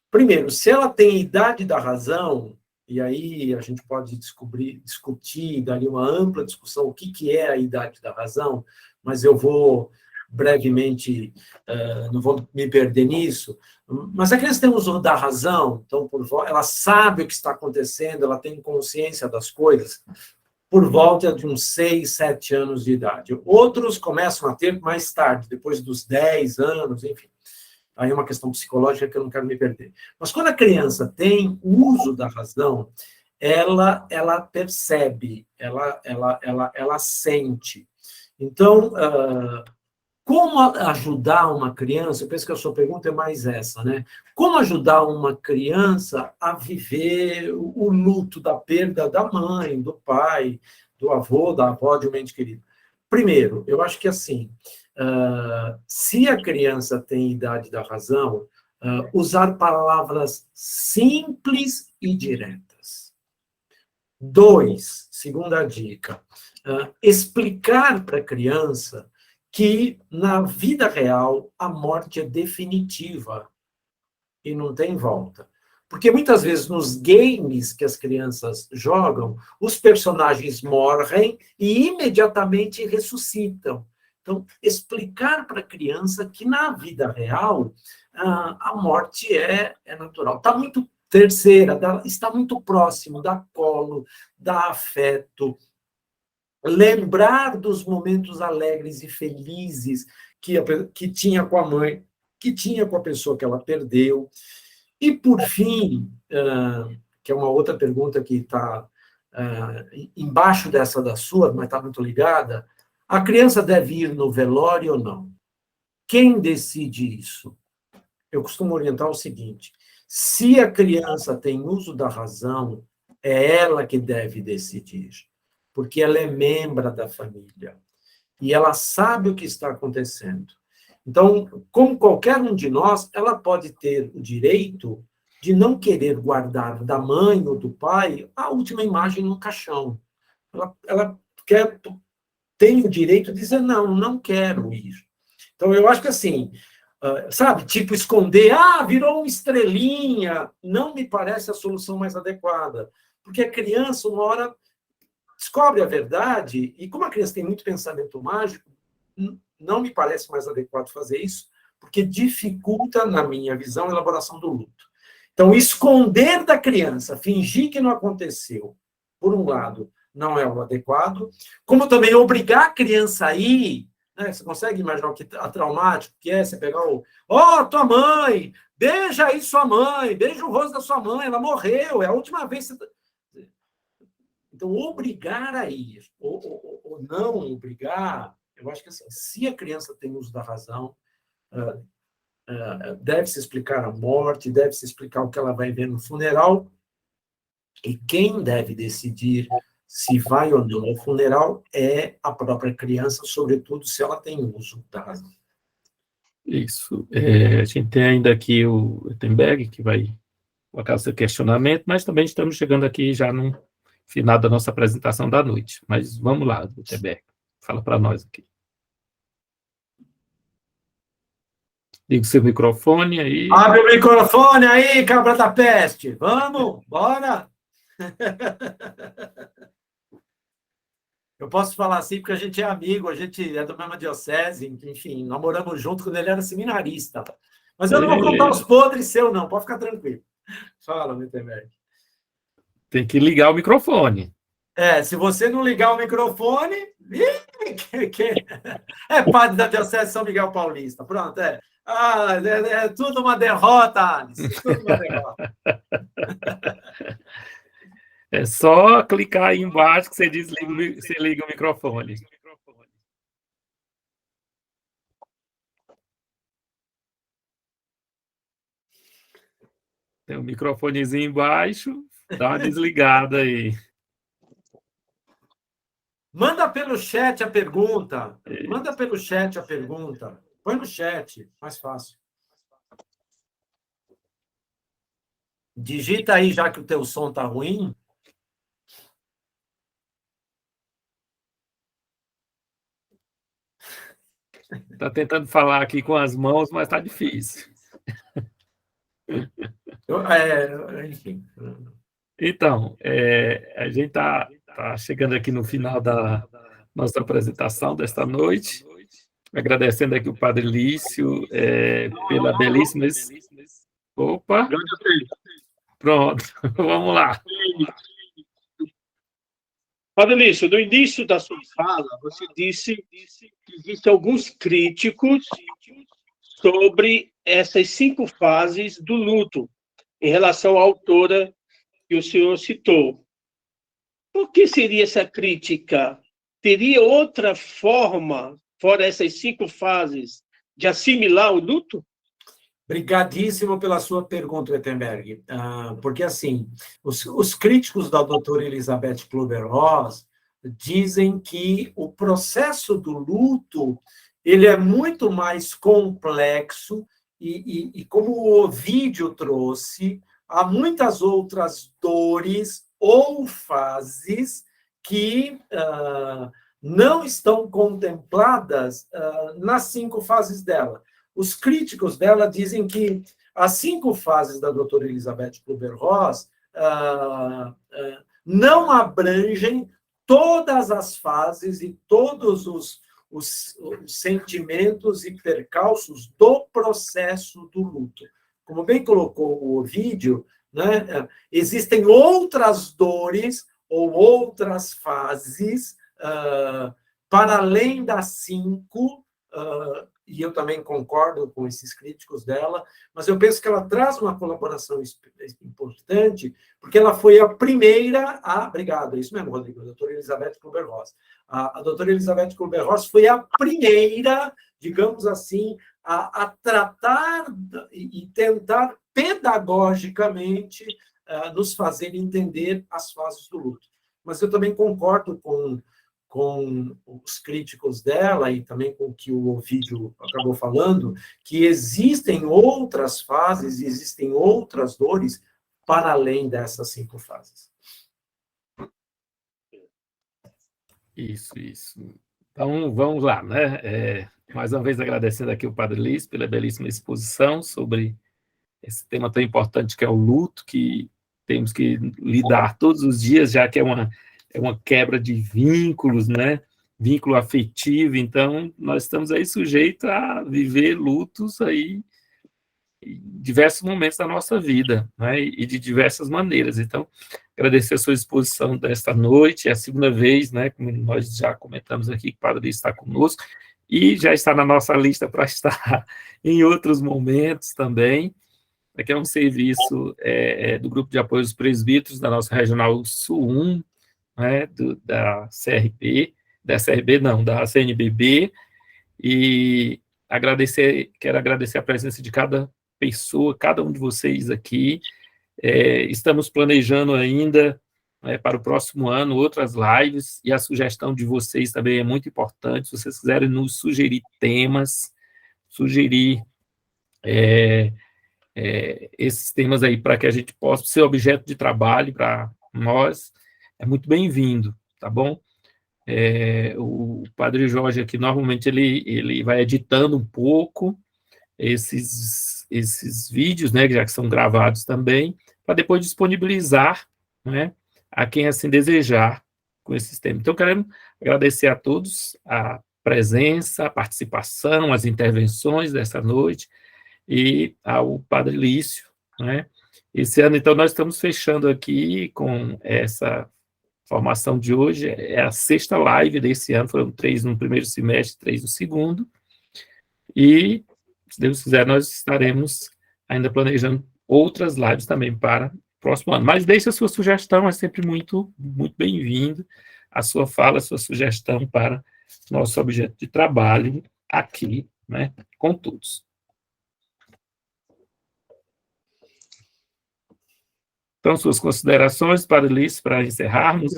S4: Primeiro, se ela tem idade da razão, e aí a gente pode discutir, daria uma ampla discussão o que é a idade da razão, mas eu vou brevemente, não vou me perder nisso, mas a criança tem uso da razão, então ela sabe o que está acontecendo, ela tem consciência das coisas, por volta de uns 6, 7 anos de idade. Outros começam a ter mais tarde, depois dos 10 anos, enfim. Aí é uma questão psicológica que eu não quero me perder. Mas quando a criança tem uso da razão, ela percebe, ela sente. Então, como ajudar uma criança? Eu penso que a sua pergunta é mais essa, né? Como ajudar uma criança a viver o luto da perda da mãe, do pai, do avô, da avó, de um ente querido? Primeiro, eu acho que assim, se a criança tem idade da razão, usar palavras simples e diretas. 2, segunda dica, explicar para a criança que, na vida real, a morte é definitiva e não tem volta. Porque, muitas vezes, nos games que as crianças jogam, os personagens morrem e imediatamente ressuscitam. Então, explicar para a criança que, na vida real, a morte é natural. Está muito está muito próximo, dá colo, dá afeto, lembrar dos momentos alegres e felizes que tinha com a mãe, que tinha com a pessoa que ela perdeu. E, por fim, que é uma outra pergunta que está embaixo dessa da sua, mas está muito ligada, a criança deve ir no velório ou não? Quem decide isso? Eu costumo orientar o seguinte: se a criança tem uso da razão, é ela que deve decidir, porque ela é membro da família e ela sabe o que está acontecendo. Então, como qualquer um de nós, ela pode ter o direito de não querer guardar da mãe ou do pai a última imagem no caixão. Ela tem o direito de dizer, não quero ir. Então, eu acho que assim, sabe, tipo esconder, virou uma estrelinha, não me parece a solução mais adequada. Porque a criança, uma hora, descobre a verdade, e como a criança tem muito pensamento mágico, não me parece mais adequado fazer isso, porque dificulta, na minha visão, a elaboração do luto. Então, esconder da criança, fingir que não aconteceu, por um lado, não é o adequado, como também obrigar a criança a ir, né? Você consegue imaginar o que traumático que é você pegar tua mãe, beija aí sua mãe, beija o rosto da sua mãe, ela morreu, é a última vez que você... Então, obrigar a ir, ou não obrigar, eu acho que assim, se a criança tem uso da razão, deve-se explicar a morte, deve-se explicar o que ela vai ver no funeral, e quem deve decidir se vai ou não ao funeral é a própria criança, sobretudo se ela tem uso da razão.
S1: Isso. A gente tem ainda aqui o Ettenberg, que vai colocar seu questionamento, mas também estamos chegando aqui já no final da nossa apresentação da noite. Mas vamos lá, Ettenberg, fala para nós aqui. Liga o seu microfone aí.
S4: Abre o microfone aí, cabra da peste. Vamos, bora! Eu posso falar assim porque a gente é amigo, a gente é da mesma diocese, enfim, namoramos junto quando ele era seminarista. Mas eu não vou contar os podres seus, não, pode ficar tranquilo. Fala, Wittenberg.
S1: Tem que ligar o microfone.
S4: Se você não ligar o microfone... É padre da diocese São Miguel Paulista, pronto, é tudo uma derrota, Alice, tudo uma derrota.
S1: É só clicar aí embaixo que você desliga, você liga o microfone. Tem um microfonezinho embaixo, dá uma desligada aí.
S4: Manda pelo chat a pergunta. Põe no chat, mais fácil. Digita aí, já que o teu som está ruim.
S1: Está tentando falar aqui com as mãos, mas está difícil.
S4: Enfim.
S1: Então, a gente está chegando aqui no final da nossa apresentação desta noite, agradecendo aqui o Padre Lício pela belíssima... Opa! Pronto, vamos lá.
S12: Padre Lício, no início da sua fala, você disse que existem alguns críticos sobre essas 5 fases do luto, em relação à autora que o senhor citou. Por que seria essa crítica? Teria outra forma, fora essas 5 fases, de assimilar o luto?
S4: Obrigadíssimo pela sua pergunta, Wittenberg. Porque, assim, os críticos da doutora Elizabeth Kübler-Ross dizem que o processo do luto ele é muito mais complexo e como o Ovídio trouxe, há muitas outras dores ou fases que não estão contempladas nas 5 fases dela. Os críticos dela dizem que as 5 fases da doutora Elizabeth Kübler-Ross não abrangem todas as fases e todos os sentimentos e percalços do processo do luto. Como bem colocou o Ovídio, né, existem outras dores ou outras fases para além das 5 e eu também concordo com esses críticos dela, mas eu penso que ela traz uma colaboração importante, porque ela foi a primeira a... Obrigado, é isso mesmo, Rodrigo, a doutora Elizabeth Kubler-Ross. A doutora Elizabeth Kubler-Ross foi a primeira, digamos assim, a tratar e tentar pedagogicamente nos fazer entender as fases do luto. Mas eu também concordo com os críticos dela e também com o que o Ovídio acabou falando, que existem outras fases, existem outras dores para além dessas 5 fases.
S1: Isso. Então, vamos lá, né? Mais uma vez agradecendo aqui o Padre Lício pela belíssima exposição sobre esse tema tão importante que é o luto, que temos que lidar todos os dias, já que é uma quebra de vínculos, né? Vínculo afetivo, então nós estamos aí sujeitos a viver lutos aí em diversos momentos da nossa vida, né? E de diversas maneiras. Então, agradecer a sua exposição desta noite, é a segunda vez, né? Como nós já comentamos aqui, que o Padre está conosco, e já está na nossa lista para estar em outros momentos também. Aqui é um serviço do Grupo de Apoio aos Presbíteros da nossa Regional Sul 1, né, da CNBB, e quero agradecer a presença de cada pessoa, cada um de vocês aqui. Estamos planejando ainda, para o próximo ano, outras lives, e a sugestão de vocês também é muito importante. Se vocês quiserem nos sugerir temas, esses temas aí para que a gente possa ser objeto de trabalho para nós, é muito bem-vindo, tá bom? O Padre Jorge aqui, normalmente, ele vai editando um pouco esses vídeos, né, já que são gravados também, para depois disponibilizar, né, a quem assim desejar com esses temas. Então, queremos agradecer a todos a presença, a participação, as intervenções dessa noite, e ao Padre Lício, né? Esse ano, então, nós estamos fechando aqui com essa formação de hoje, é a 6ª live desse ano, foram 3 no primeiro semestre, 3 no segundo, e, se Deus quiser, nós estaremos ainda planejando outras lives também para o próximo ano. Mas deixe a sua sugestão, é sempre muito, muito bem-vindo, a sua fala, a sua sugestão para nosso objeto de trabalho aqui, né, com todos. Então, suas considerações, Padre Lício, para encerrarmos.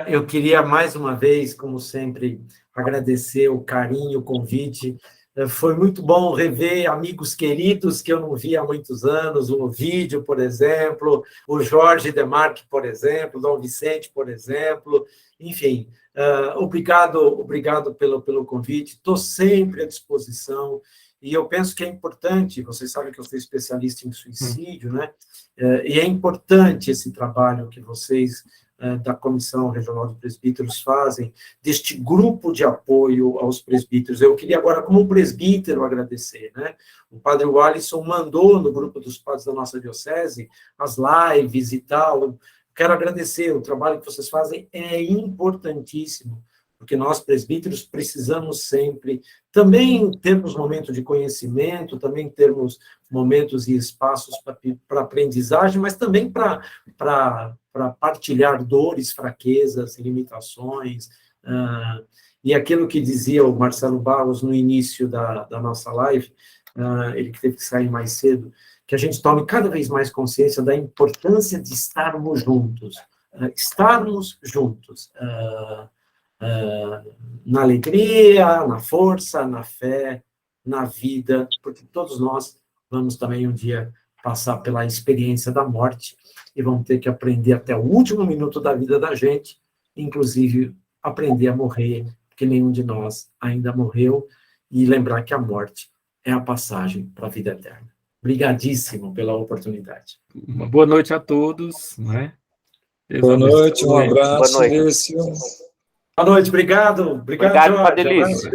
S4: Eu queria, mais uma vez, como sempre, agradecer o carinho, o convite. Foi muito bom rever amigos queridos que eu não via há muitos anos, o Ovídio, por exemplo, o Jorge Demarque, por exemplo, o Dom Vicente, por exemplo. Enfim, obrigado pelo convite. Estou sempre à disposição. E eu penso que é importante, vocês sabem que eu sou especialista em suicídio, né? E é importante esse trabalho que vocês, da Comissão Regional de Presbíteros, fazem, deste grupo de apoio aos presbíteros. Eu queria agora, como presbítero, agradecer, né? O Padre Walisson mandou no grupo dos padres da nossa diocese as lives e tal. Quero agradecer, o trabalho que vocês fazem é importantíssimo, porque nós, presbíteros, precisamos sempre também termos momentos de conhecimento, também termos momentos e espaços para aprendizagem, mas também para partilhar dores, fraquezas, limitações. E aquilo que dizia o Marcelo Barros no início da nossa live, ele que teve que sair mais cedo, que a gente tome cada vez mais consciência da importância de estarmos juntos. Na alegria, na força, na fé, na vida, porque todos nós vamos também um dia passar pela experiência da morte e vamos ter que aprender até o último minuto da vida da gente, inclusive aprender a morrer, porque nenhum de nós ainda morreu, e lembrar que a morte é a passagem para a vida eterna. Obrigadíssimo pela oportunidade.
S1: Uma boa noite a todos, né?
S2: Boa noite, um abraço, Lício.
S4: Boa noite, obrigado. Obrigado, Jorge.
S13: Padre Lício.